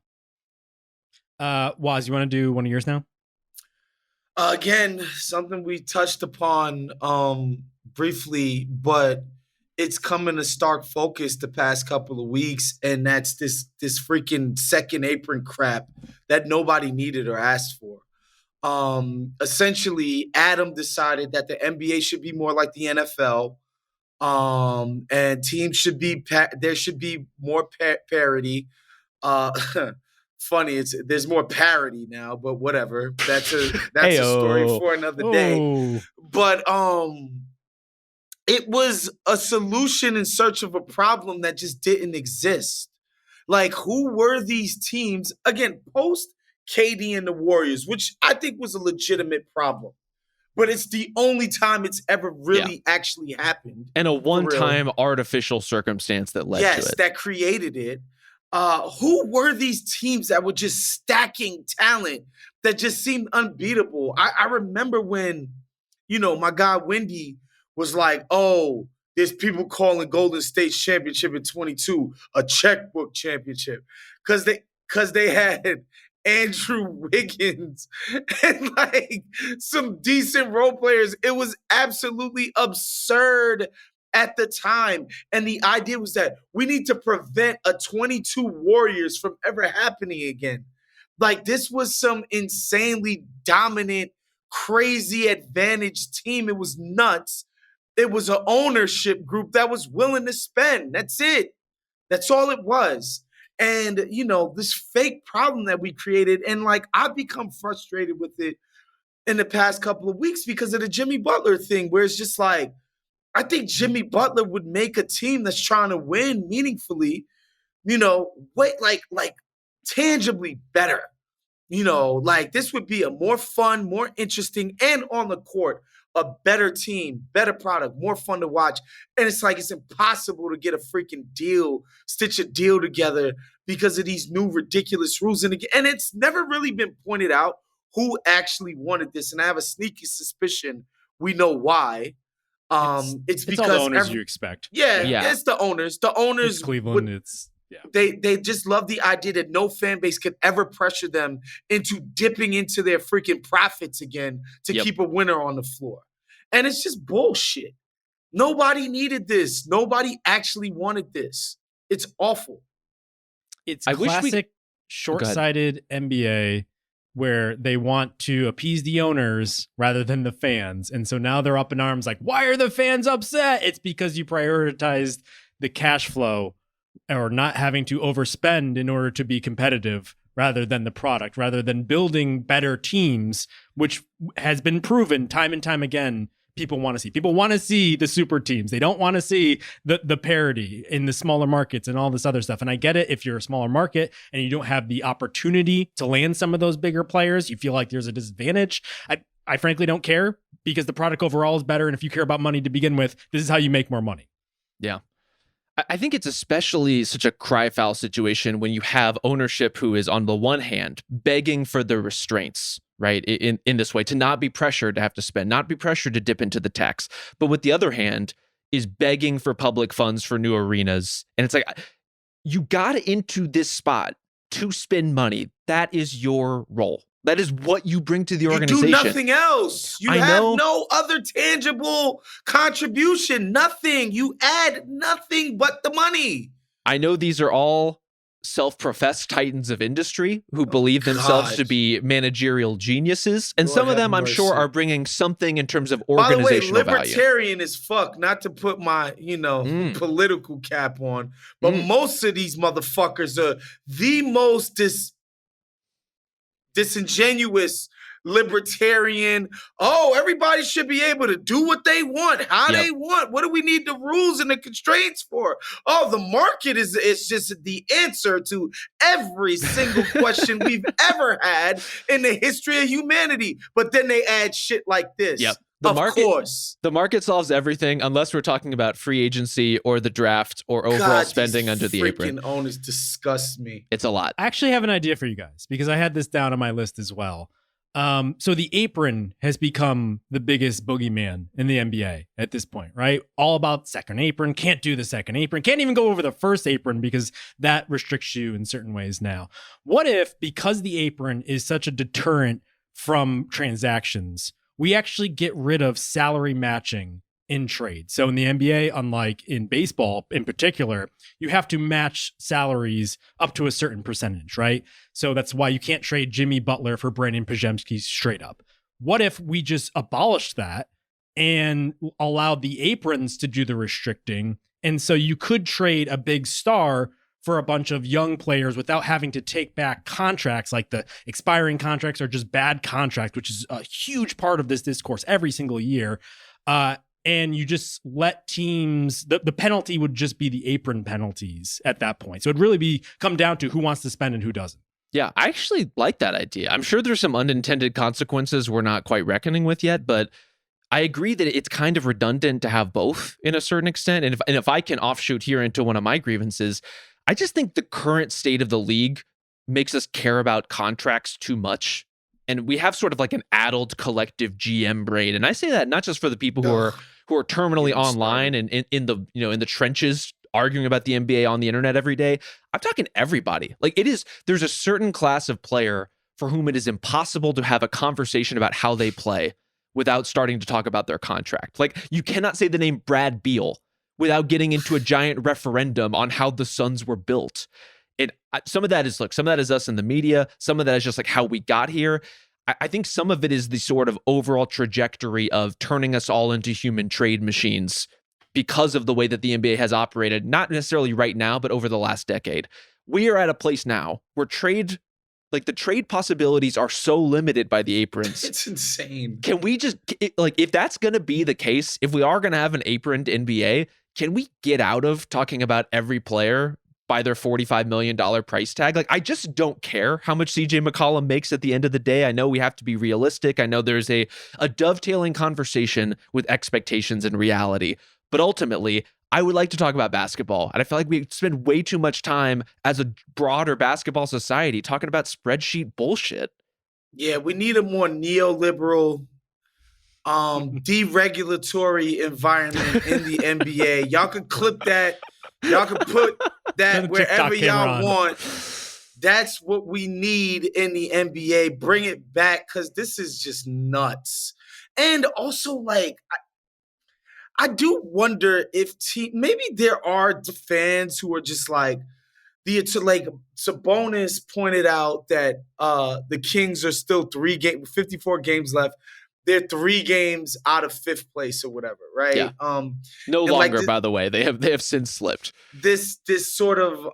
Woz, you want to do one of yours now? Again, something we touched upon briefly, but it's come into stark focus the past couple of weeks, and that's this freaking second apron crap that nobody needed or asked for. Essentially, Adam decided that the NBA should be more like the NFL, and teams should be there should be more parity. funny. There's more parity now, but whatever. That's a story for another day. But it was a solution in search of a problem that just didn't exist. Like, who were these teams? Again, post KD and the Warriors, which I think was a legitimate problem. But it's the only time it's ever really actually happened. And a one-time artificial circumstance that led to it. Yes, that created it. Who were these teams that were just stacking talent that just seemed unbeatable? I remember when, my guy Wendy was like, oh, there's people calling Golden State's championship in 22 a checkbook championship. Because they had Andrew Wiggins and some decent role players. It was absolutely absurd at the time. And the idea was that we need to prevent a 22 Warriors from ever happening again. This was some insanely dominant, crazy advantaged team. It was nuts. It was an ownership group that was willing to spend. That's it. That's all it was. And, this fake problem that we created. And I've become frustrated with it in the past couple of weeks because of the Jimmy Butler thing, where it's just I think Jimmy Butler would make a team that's trying to win meaningfully, tangibly better. This would be a more fun, more interesting, and on the court, a better team, better product, more fun to watch. And it's impossible to get a freaking deal, stitch a deal together because of these new ridiculous rules. And it's never really been pointed out who actually wanted this. And I have a sneaky suspicion we know why. It's because all the owners you expect. Yeah, it's the owners. The owners, it's Cleveland. They just love the idea that no fan base could ever pressure them into dipping into their freaking profits again to keep a winner on the floor. And it's just bullshit. Nobody needed this. Nobody actually wanted this. It's awful. It's classic short-sighted NBA where they want to appease the owners rather than the fans. And so now they're up in arms why are the fans upset? It's because you prioritized the cash flow or not having to overspend in order to be competitive rather than the product, rather than building better teams, which has been proven time and time again. People want to see. People want to see the super teams. They don't want to see the parity in the smaller markets and all this other stuff. And I get it. If you're a smaller market and you don't have the opportunity to land some of those bigger players, you feel like there's a disadvantage. I frankly don't care because the product overall is better. And if you care about money to begin with, this is how you make more money. Yeah. I think it's especially such a cry foul situation when you have ownership who is on the one hand begging for the restraints, right? In this way, to not be pressured to have to spend, not be pressured to dip into the tax. But with the other hand is begging for public funds for new arenas. And it's you got into this spot to spend money. That is your role. That is what you bring to the organization. You do nothing else. You have no other tangible contribution. Nothing. You add nothing but the money. I know these are all self-professed titans of industry who believe themselves to be managerial geniuses. And some of them, I'm sure, are bringing something in terms of organizational value. By the way, libertarian as fuck, not to put my, political cap on, but most of these motherfuckers are the most disingenuous libertarian. Oh, everybody should be able to do what they want, how they want. What do we need the rules and the constraints for? Oh, the market is just the answer to every single question we've ever had in the history of humanity. But then they add shit like this. Yep. Of course. The market solves everything unless we're talking about free agency or the draft or overall spending under the apron. Freaking owners disgust me. It's a lot. I actually have an idea for you guys because I had this down on my list as well. So the apron has become the biggest boogeyman in the NBA at this point, right? All about second apron. Can't do the second apron. Can't even go over the first apron because that restricts you in certain ways now. What if, because the apron is such a deterrent from transactions, we actually get rid of salary matching in trade? So in the NBA, unlike in baseball in particular, you have to match salaries up to a certain percentage, right? So that's why you can't trade Jimmy Butler for Brandon Pajemski straight up. What if we just abolished that and allowed the aprons to do the restricting? And so you could trade a big star for a bunch of young players without having to take back contracts, like the expiring contracts or just bad contracts, which is a huge part of this discourse every single year. And you just let teams, the penalty would just be the apron penalties at that point. So it'd really come down to who wants to spend and who doesn't. Yeah, I actually like that idea. I'm sure there's some unintended consequences we're not quite reckoning with yet, but I agree that it's kind of redundant to have both in a certain extent. And if I can offshoot here into one of my grievances, I just think the current state of the league makes us care about contracts too much. And we have sort of like an addled collective GM brain. And I say that not just for the people who are terminally online and in the trenches arguing about the NBA on the internet every day. I'm talking everybody. Like there's a certain class of player for whom it is impossible to have a conversation about how they play without starting to talk about their contract. Like, you cannot say the name Brad Beal without getting into a giant referendum on how the Suns were built. And some of that is us in the media. Some of that is just like how we got here. I think some of it is the sort of overall trajectory of turning us all into human trade machines because of the way that the NBA has operated, not necessarily right now, but over the last decade. We are at a place now where the trade possibilities are so limited by the aprons. It's insane. Can we just, if that's going to be the case, if we are going to have an aproned NBA, can we get out of talking about every player by their $45 million price tag? Like, I just don't care how much CJ McCollum makes at the end of the day. I know we have to be realistic. I know there's a dovetailing conversation with expectations and reality. But ultimately, I would like to talk about basketball. And I feel like we spend way too much time as a broader basketball society talking about spreadsheet bullshit. Yeah, we need a more neoliberal, deregulatory environment in the NBA. Y'all can clip that. Y'all can put that wherever y'all want. That's what we need in the NBA. Bring it back, because this is just nuts. And also, like, I do wonder if maybe there are fans who are just like Sabonis pointed out that the Kings are still 54 games left. They're 3 games out of 5th place or whatever, right? Yeah. No longer, by the way. They have since slipped. This sort of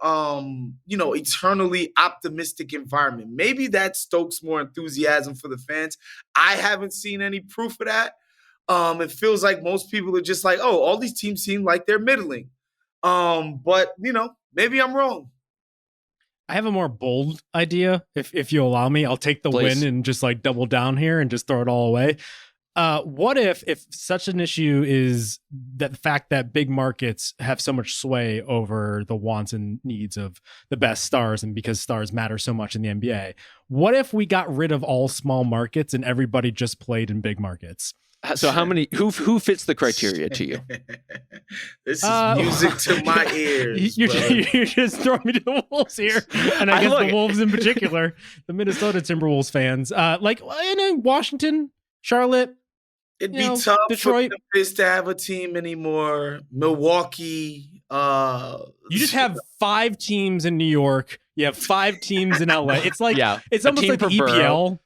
eternally optimistic environment. Maybe that stokes more enthusiasm for the fans. I haven't seen any proof of that. It feels like most people are just like, oh, all these teams seem like they're middling. But maybe I'm wrong. I have a more bold idea. If you allow me, I'll take the win and just like double down here and just throw it all away. What if such an issue is that the fact that big markets have so much sway over the wants and needs of the best stars, and because stars matter so much in the NBA, what if we got rid of all small markets and everybody just played in big markets? So who fits the criteria to you? This is music to my ears. You're just throwing me to the Wolves here. And I guess the Wolves in particular, the Minnesota Timberwolves fans. In Washington, Charlotte. It'd be tough Detroit. For Memphis to have a team anymore. Milwaukee. You just have 5 teams in New York. You have 5 teams in LA. It's like it's almost like the EPL. Borough.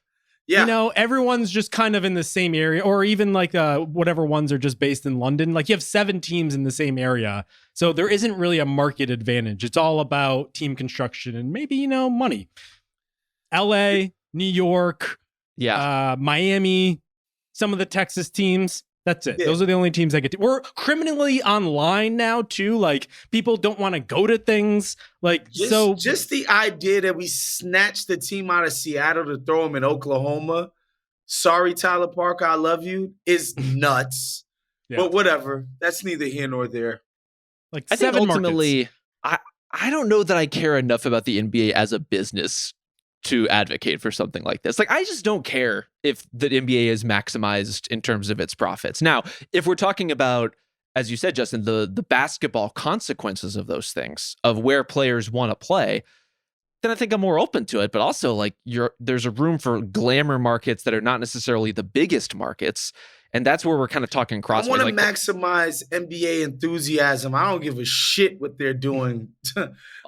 Yeah. Everyone's just kind of in the same area, or even like whatever ones are just based in London. Like, you have 7 teams in the same area. So there isn't really a market advantage. It's all about team construction and maybe, money. LA, New York, Miami, some of the Texas teams. That's it. Yeah. Those are the only teams that get to. We're criminally online now too. Like, people don't want to go to things. Like, just the idea that we snatched the team out of Seattle to throw them in Oklahoma. Sorry, Tyler Parker, I love you, is nuts. But whatever. That's neither here nor there. Like, I think ultimately, I don't know that I care enough about the NBA as a business to advocate for something like this. Like, I just don't care if the NBA is maximized in terms of its profits. Now, if we're talking about, as you said, Justin, the basketball consequences of those things, of where players want to play, then I think I'm more open to it. But also, like, there's a room for glamour markets that are not necessarily the biggest markets. And that's where we're kind of talking crossways. I want to maximize NBA enthusiasm. I don't give a shit what they're doing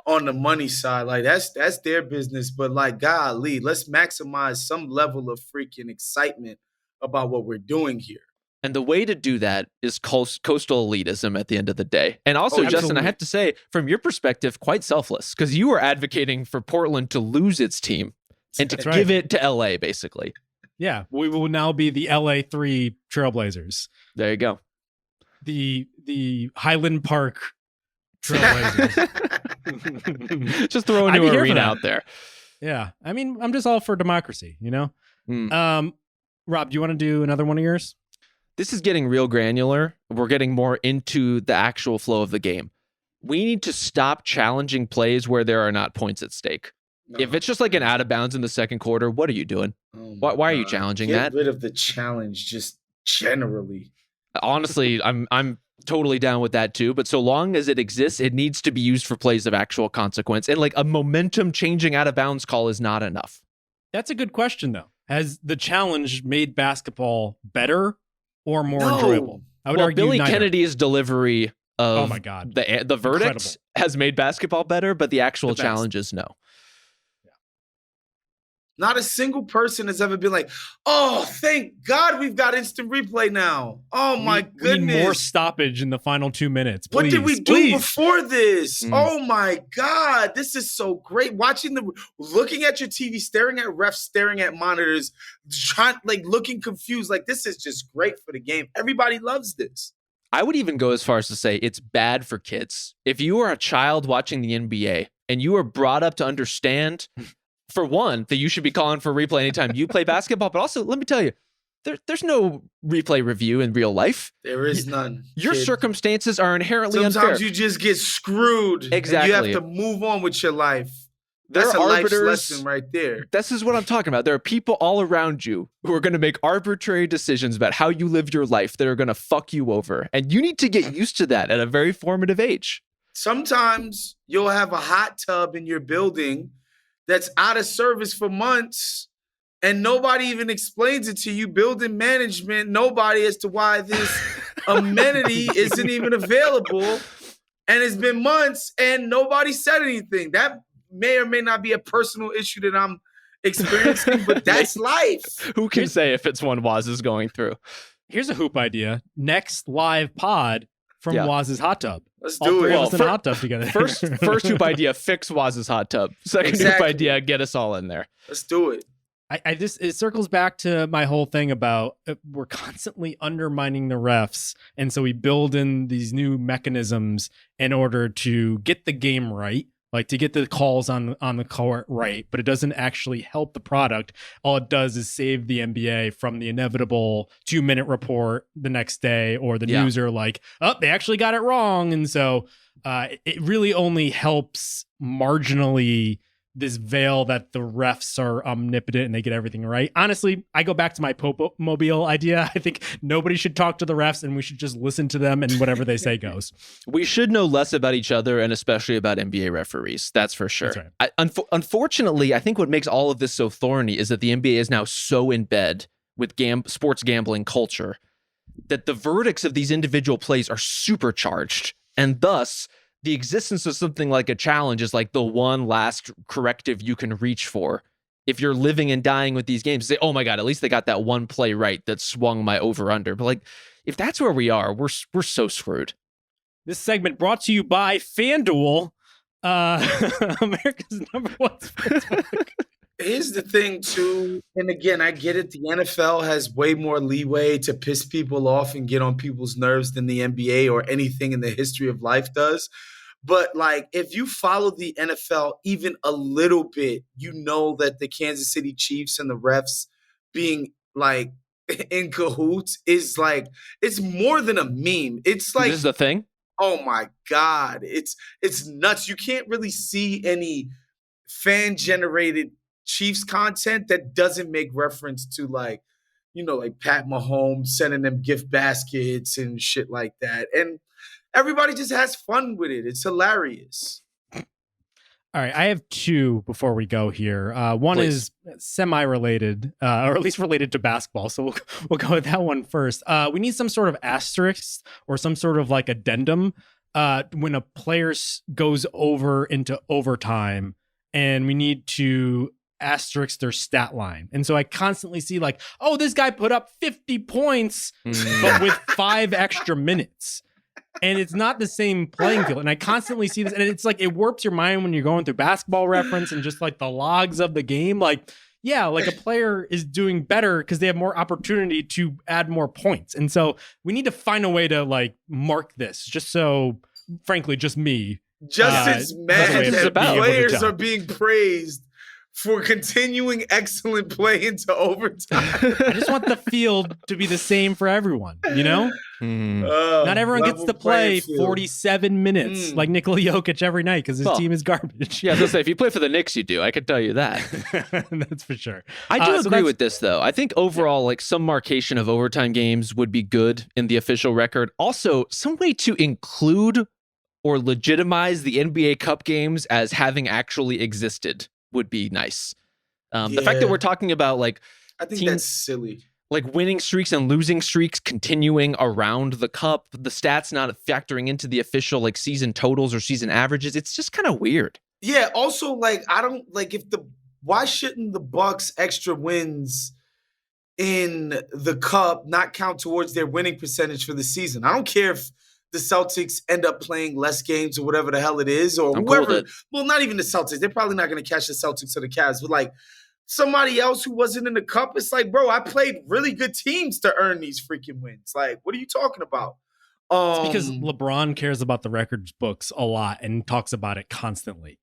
on the money side. Like, that's their business. But, like, golly, let's maximize some level of freaking excitement about what we're doing here. And the way to do that is coastal elitism at the end of the day. And also, Justin, I have to say, from your perspective, quite selfless, because you were advocating for Portland to lose its team and to give it to LA, basically. Yeah, we will now be the LA3 Trailblazers. There you go. The Highland Park Trailblazers. Just throw a new arena out there. Yeah, I mean, I'm just all for democracy, you know? Rob, do you want to do another one of yours? This is getting real granular. We're getting more into the actual flow of the game. We need to stop challenging plays where there are not points at stake. No. If it's just like an out of bounds in the second quarter, what are you doing? Why are you challenging that? Get rid of the challenge just generally. Honestly, I'm totally down with that too. But so long as it exists, it needs to be used for plays of actual consequence. And like a momentum changing out of bounds call is not enough. That's a good question, though. Has the challenge made basketball better or more enjoyable? I would argue Billy neither. Kennedy's delivery of oh my God. the verdict has made basketball better, but the actual challenges, no. Not a single person has ever been like, oh, thank God we've got instant replay now. Oh, my goodness. We need more stoppage in the final 2 minutes. Please, what did we do before this? Oh, my God. This is so great. Looking at your TV, staring at refs, staring at monitors, looking confused. Like, this is just great for the game. Everybody loves this. I would even go as far as to say it's bad for kids. If you are a child watching the NBA and you are brought up to understand... For one, that you should be calling for replay anytime you play basketball. But also, let me tell you, there's no replay review in real life. There is none. Your circumstances are inherently unfair. Sometimes you just get screwed. Exactly. And you have to move on with your life. That's a life lesson right there. This is what I'm talking about. There are people all around you who are going to make arbitrary decisions about how you live your life that are going to fuck you over. And you need to get used to that at a very formative age. Sometimes you'll have a hot tub in your building that's out of service for months, and nobody even explains it to you. Building management, nobody as to why this amenity isn't even available, and it's been months, and nobody said anything. That may or may not be a personal issue that I'm experiencing, but that's life. Who can say if it's one Woz is going through? Here's a hoop idea. Next live pod from Woz's hot tub. Let's do it. All 3 of us in a hot tub together. First hoop idea, fix Woz's hot tub. Second hoop idea, get us all in there. Let's do it. It circles back to my whole thing about we're constantly undermining the refs. And so we build in these new mechanisms in order to get the game right, like to get the calls on the court right, but it doesn't actually help the product. All it does is save the NBA from the inevitable 2-minute report the next day, or the news are like, oh, they actually got it wrong. And so it really only helps marginally this veil that the refs are omnipotent and they get everything right. Honestly, I go back to my Pope-mobile idea. I think nobody should talk to the refs and we should just listen to them and whatever they say goes. We should know less about each other and especially about NBA referees. That's for sure. That's right. Unfortunately, I think what makes all of this so thorny is that the NBA is now so in bed with sports gambling culture that the verdicts of these individual plays are supercharged, and thus the existence of something like a challenge is like the one last corrective you can reach for if you're living and dying with these games. Say, oh my God, at least they got that one play right that swung my over under. But like, if that's where we are, we're so screwed. This segment brought to you by FanDuel, America's #1 sportsbook. Here's the thing, too. And again, I get it. The NFL has way more leeway to piss people off and get on people's nerves than the NBA or anything in the history of life does. But, like, if you follow the NFL even a little bit, you know that the Kansas City Chiefs and the refs being, like, in cahoots is, like, it's more than a meme. It's like... This is the thing? Oh, my God. It's nuts. You can't really see any fan-generated Chiefs content that doesn't make reference to like Pat Mahomes sending them gift baskets and shit like that. And everybody just has fun with it. It's hilarious. All right. I have 2 before we go here. One Please. is semi-related, or at least related to basketball. So we'll go with that one first. We need some sort of asterisk or some sort of like addendum when a player goes over into overtime, and we need to asterisk their stat line. And so I constantly see like, oh, this guy put up 50 points, but with 5 extra minutes. And it's not the same playing field. And I constantly see this. And it's like, it warps your mind when you're going through Basketball Reference and just like the logs of the game. Like, yeah, like a player is doing better because they have more opportunity to add more points. And so we need to find a way to like mark this just so, frankly, just me. It's mad that players are being praised for continuing excellent play into overtime. I just want the field to be the same for everyone, you know? Not everyone gets to play 47 minutes like Nikola Jokic every night because his team is garbage. Yeah, I was gonna say, if you play for the Knicks, you do. I can tell you that. That's for sure. I do agree with this, though. I think overall, like some markation of overtime games would be good in the official record. Also, some way to include or legitimize the NBA Cup games as having actually existed would be nice. The fact that we're talking about like I think that's silly. Like winning streaks and losing streaks continuing around the cup, the stats not factoring into the official like season totals or season averages. It's just kind of weird. Yeah. Also, like I don't like why shouldn't the Bucks extra wins in the cup not count towards their winning percentage for the season? I don't care if the Celtics end up playing less games or whatever the hell it is, or whoever. Well, not even the Celtics. They're probably not going to catch the Celtics or the Cavs, but like somebody else who wasn't in the cup, it's like, bro, I played really good teams to earn these freaking wins. Like, what are you talking about? It's because LeBron cares about the records books a lot and talks about it constantly.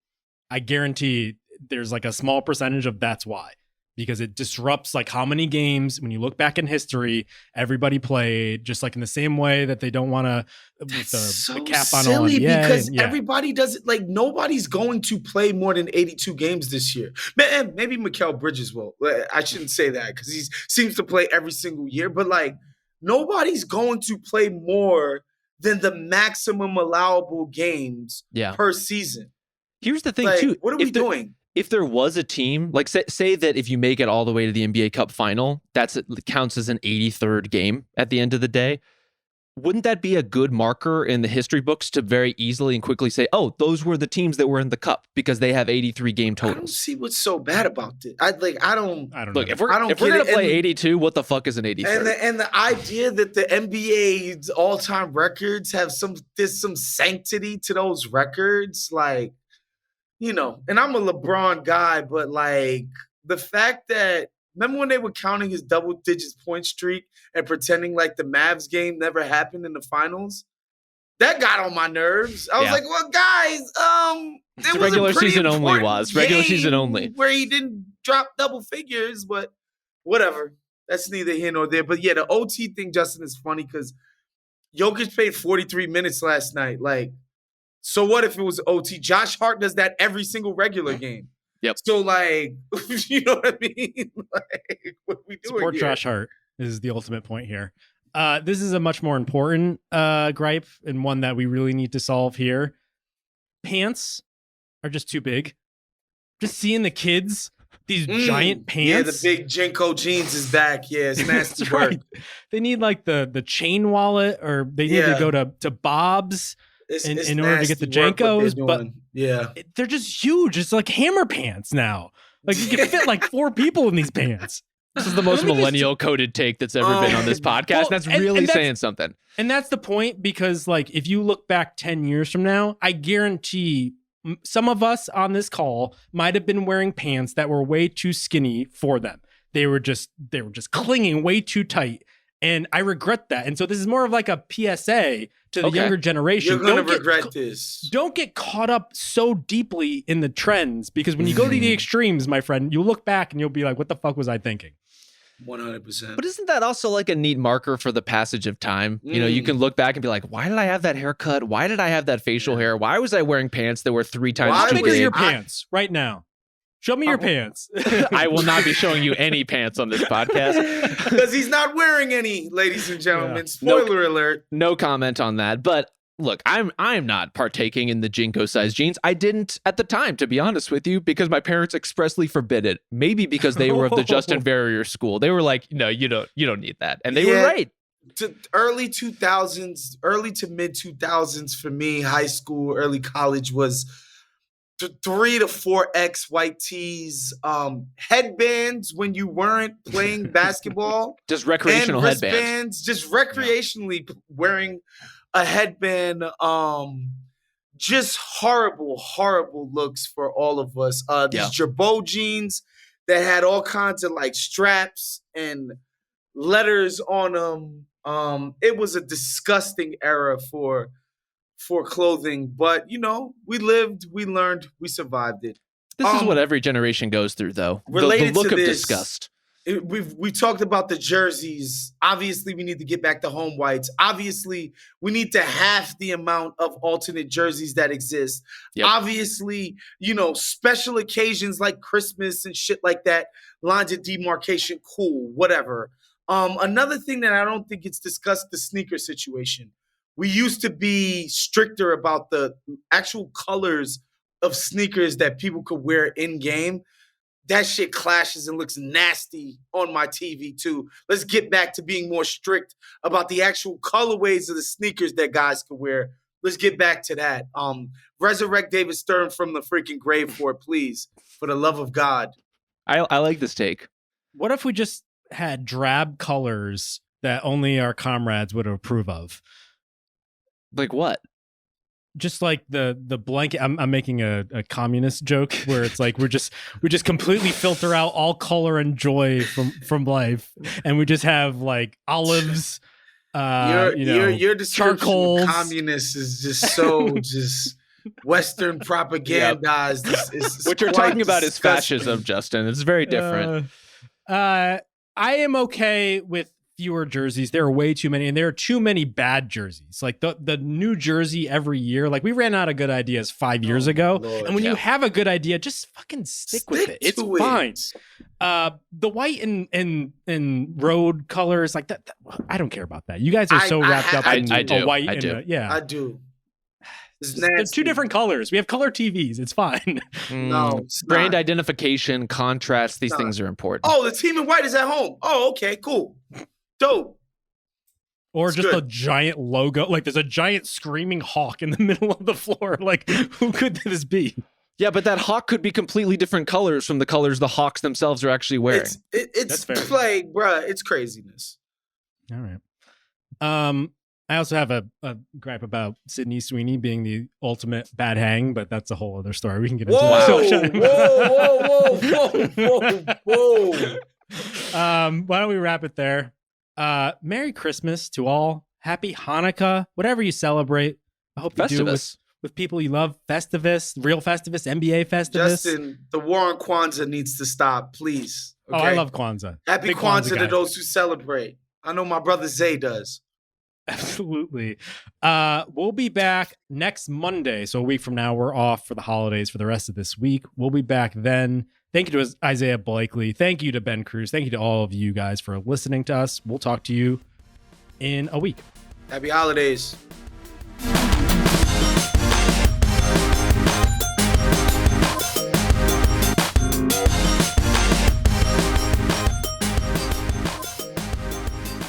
I guarantee there's like a small percentage of that's why. Because it disrupts like how many games, when you look back in history, everybody played, just like in the same way that they don't want to the cap on all NBA. Because everybody does it. Like nobody's going to play more than 82 games this year. Man, maybe Mikal Bridges will. I shouldn't say that because he seems to play every single year. But like nobody's going to play more than the maximum allowable games per season. Here's the thing, too. What are we doing? If there was a team, like say that if you make it all the way to the NBA Cup final, it counts as an 83rd game at the end of the day. Wouldn't that be a good marker in the history books to very easily and quickly say, oh, those were the teams that were in the cup because they have 83 game totals? I don't see what's so bad about this. I don't look, if we're going to play 82, what the fuck is an 83? And the idea that the NBA's all-time records have there's some sanctity to those records, like, you know, and I'm a LeBron guy, but like the fact that, remember when they were counting his double digits point streak and pretending like the Mavs game never happened in the finals? That got on my nerves. I was like, well, guys, it was regular season only regular season only where he didn't drop double figures, but whatever. That's neither here nor there. But yeah, the OT thing, Justin, is funny because Jokic played 43 minutes last night. Like, so what if it was OT? Josh Hart does that every single regular game. Yep. So like, you know what I mean? Like, what are we doing Support here? Josh Hart is the ultimate point here. This is a much more important gripe and one that we really need to solve here. Pants are just too big. Just seeing the kids, these giant pants. Yeah, the big Jinko jeans is back. Yeah, it's nasty work. Right. They need like the chain wallet, or they need to go to Bob's. In order to get the Jankos, but they're just huge. It's like hammer pants now. Like you can fit like 4 people in these pants. This is the most millennial coded take that's ever been on this podcast. Well, that's really saying something. And that's the point, because like if you look back 10 years from now, I guarantee some of us on this call might have been wearing pants that were way too skinny for them. They were just clinging way too tight. And I regret that. And so this is more of like a PSA to the younger generation. You're going to regret this. Don't get caught up so deeply in the trends, because when you go to the extremes, my friend, you'll look back and you'll be like, what the fuck was I thinking? 100%. But isn't that also like a neat marker for the passage of time? You know, you can look back and be like, why did I have that haircut? Why did I have that facial hair? Why was I wearing pants that were 3 times too big? How big are your pants right now? Show me your pants. I will not be showing you any pants on this podcast. Because he's not wearing any, ladies and gentlemen. Spoiler alert. No comment on that. But look, I'm not partaking in the Jinko size jeans. I didn't at the time, to be honest with you, because my parents expressly forbid it. Maybe because they were of the Justin Verrier school. They were like, no, you don't need that. And they were right. Early 2000s, early to mid 2000s for me, high school, early college was 3 to 4X white tees, headbands when you weren't playing basketball. Just recreational headbands. Just recreationally wearing a headband. Just horrible, horrible looks for all of us. These Girbaud jeans that had all kinds of like straps and letters on them. It was a disgusting era for clothing, but we lived, we learned, we survived it. This is what every generation goes through, though. Related the look to of this, disgust. We talked about the jerseys. Obviously, we need to get back to home whites. Obviously, we need to half the amount of alternate jerseys that exist. Yep. Obviously, special occasions like Christmas and shit like that, lines of demarcation, cool, whatever. Another thing that I don't think gets discussed, the sneaker situation. We used to be stricter about the actual colors of sneakers that people could wear in game. That shit clashes and looks nasty on my TV too. Let's get back to being more strict about the actual colorways of the sneakers that guys can wear. Let's get back to that. Resurrect David Stern from the freaking grave for it, please. For the love of God. I like this take. What if we just had drab colors that only our comrades would approve of? Like what? Just like the blanket. I'm making a communist joke where it's like we just completely filter out all color and joy from life, and we just have like olives. Your description charcoals. Of communist is just so just Western propagandized. It's what you're talking about is fascism, Justin. It's very different. I am okay with fewer jerseys. There are way too many, and there are too many bad jerseys. Like the new jersey every year. Like we ran out of good ideas 5 years ago. Lord, and when you have a good idea, just fucking stick with it. It's fine. The white and road colors, like that, I don't care about that. You guys are so wrapped up in a white. I do. They're two different colors. We have color TVs. It's fine. No, brand identification, contrast. These things are important. Oh, the team in white is at home. Oh, okay, cool. Dope. Or it's just good. A giant logo. Like there's a giant screaming hawk in the middle of the floor. Like who could this be? Yeah, but that hawk could be completely different colors from the colors the hawks themselves are actually wearing. It's play, bruh. It's craziness. All right. I also have a gripe about Sydney Sweeney being the ultimate bad hang, but that's a whole other story. We can get into that. Whoa. Why don't we wrap it there? Merry Christmas to all. Happy Hanukkah. Whatever you celebrate. I hope you do with people you love. Festivus, real Festivus, NBA Festivus. Justin, the war on Kwanzaa needs to stop, please. Okay? Oh, I love Kwanzaa. Happy Kwanzaa to those who celebrate. I know my brother Zay does. Absolutely. We'll be back next Monday. So a week from now, we're off for the holidays for the rest of this week. We'll be back then. Thank you to Isaiah Blakely. Thank you to Ben Cruz. Thank you to all of you guys for listening to us. We'll talk to you in a week. Happy holidays.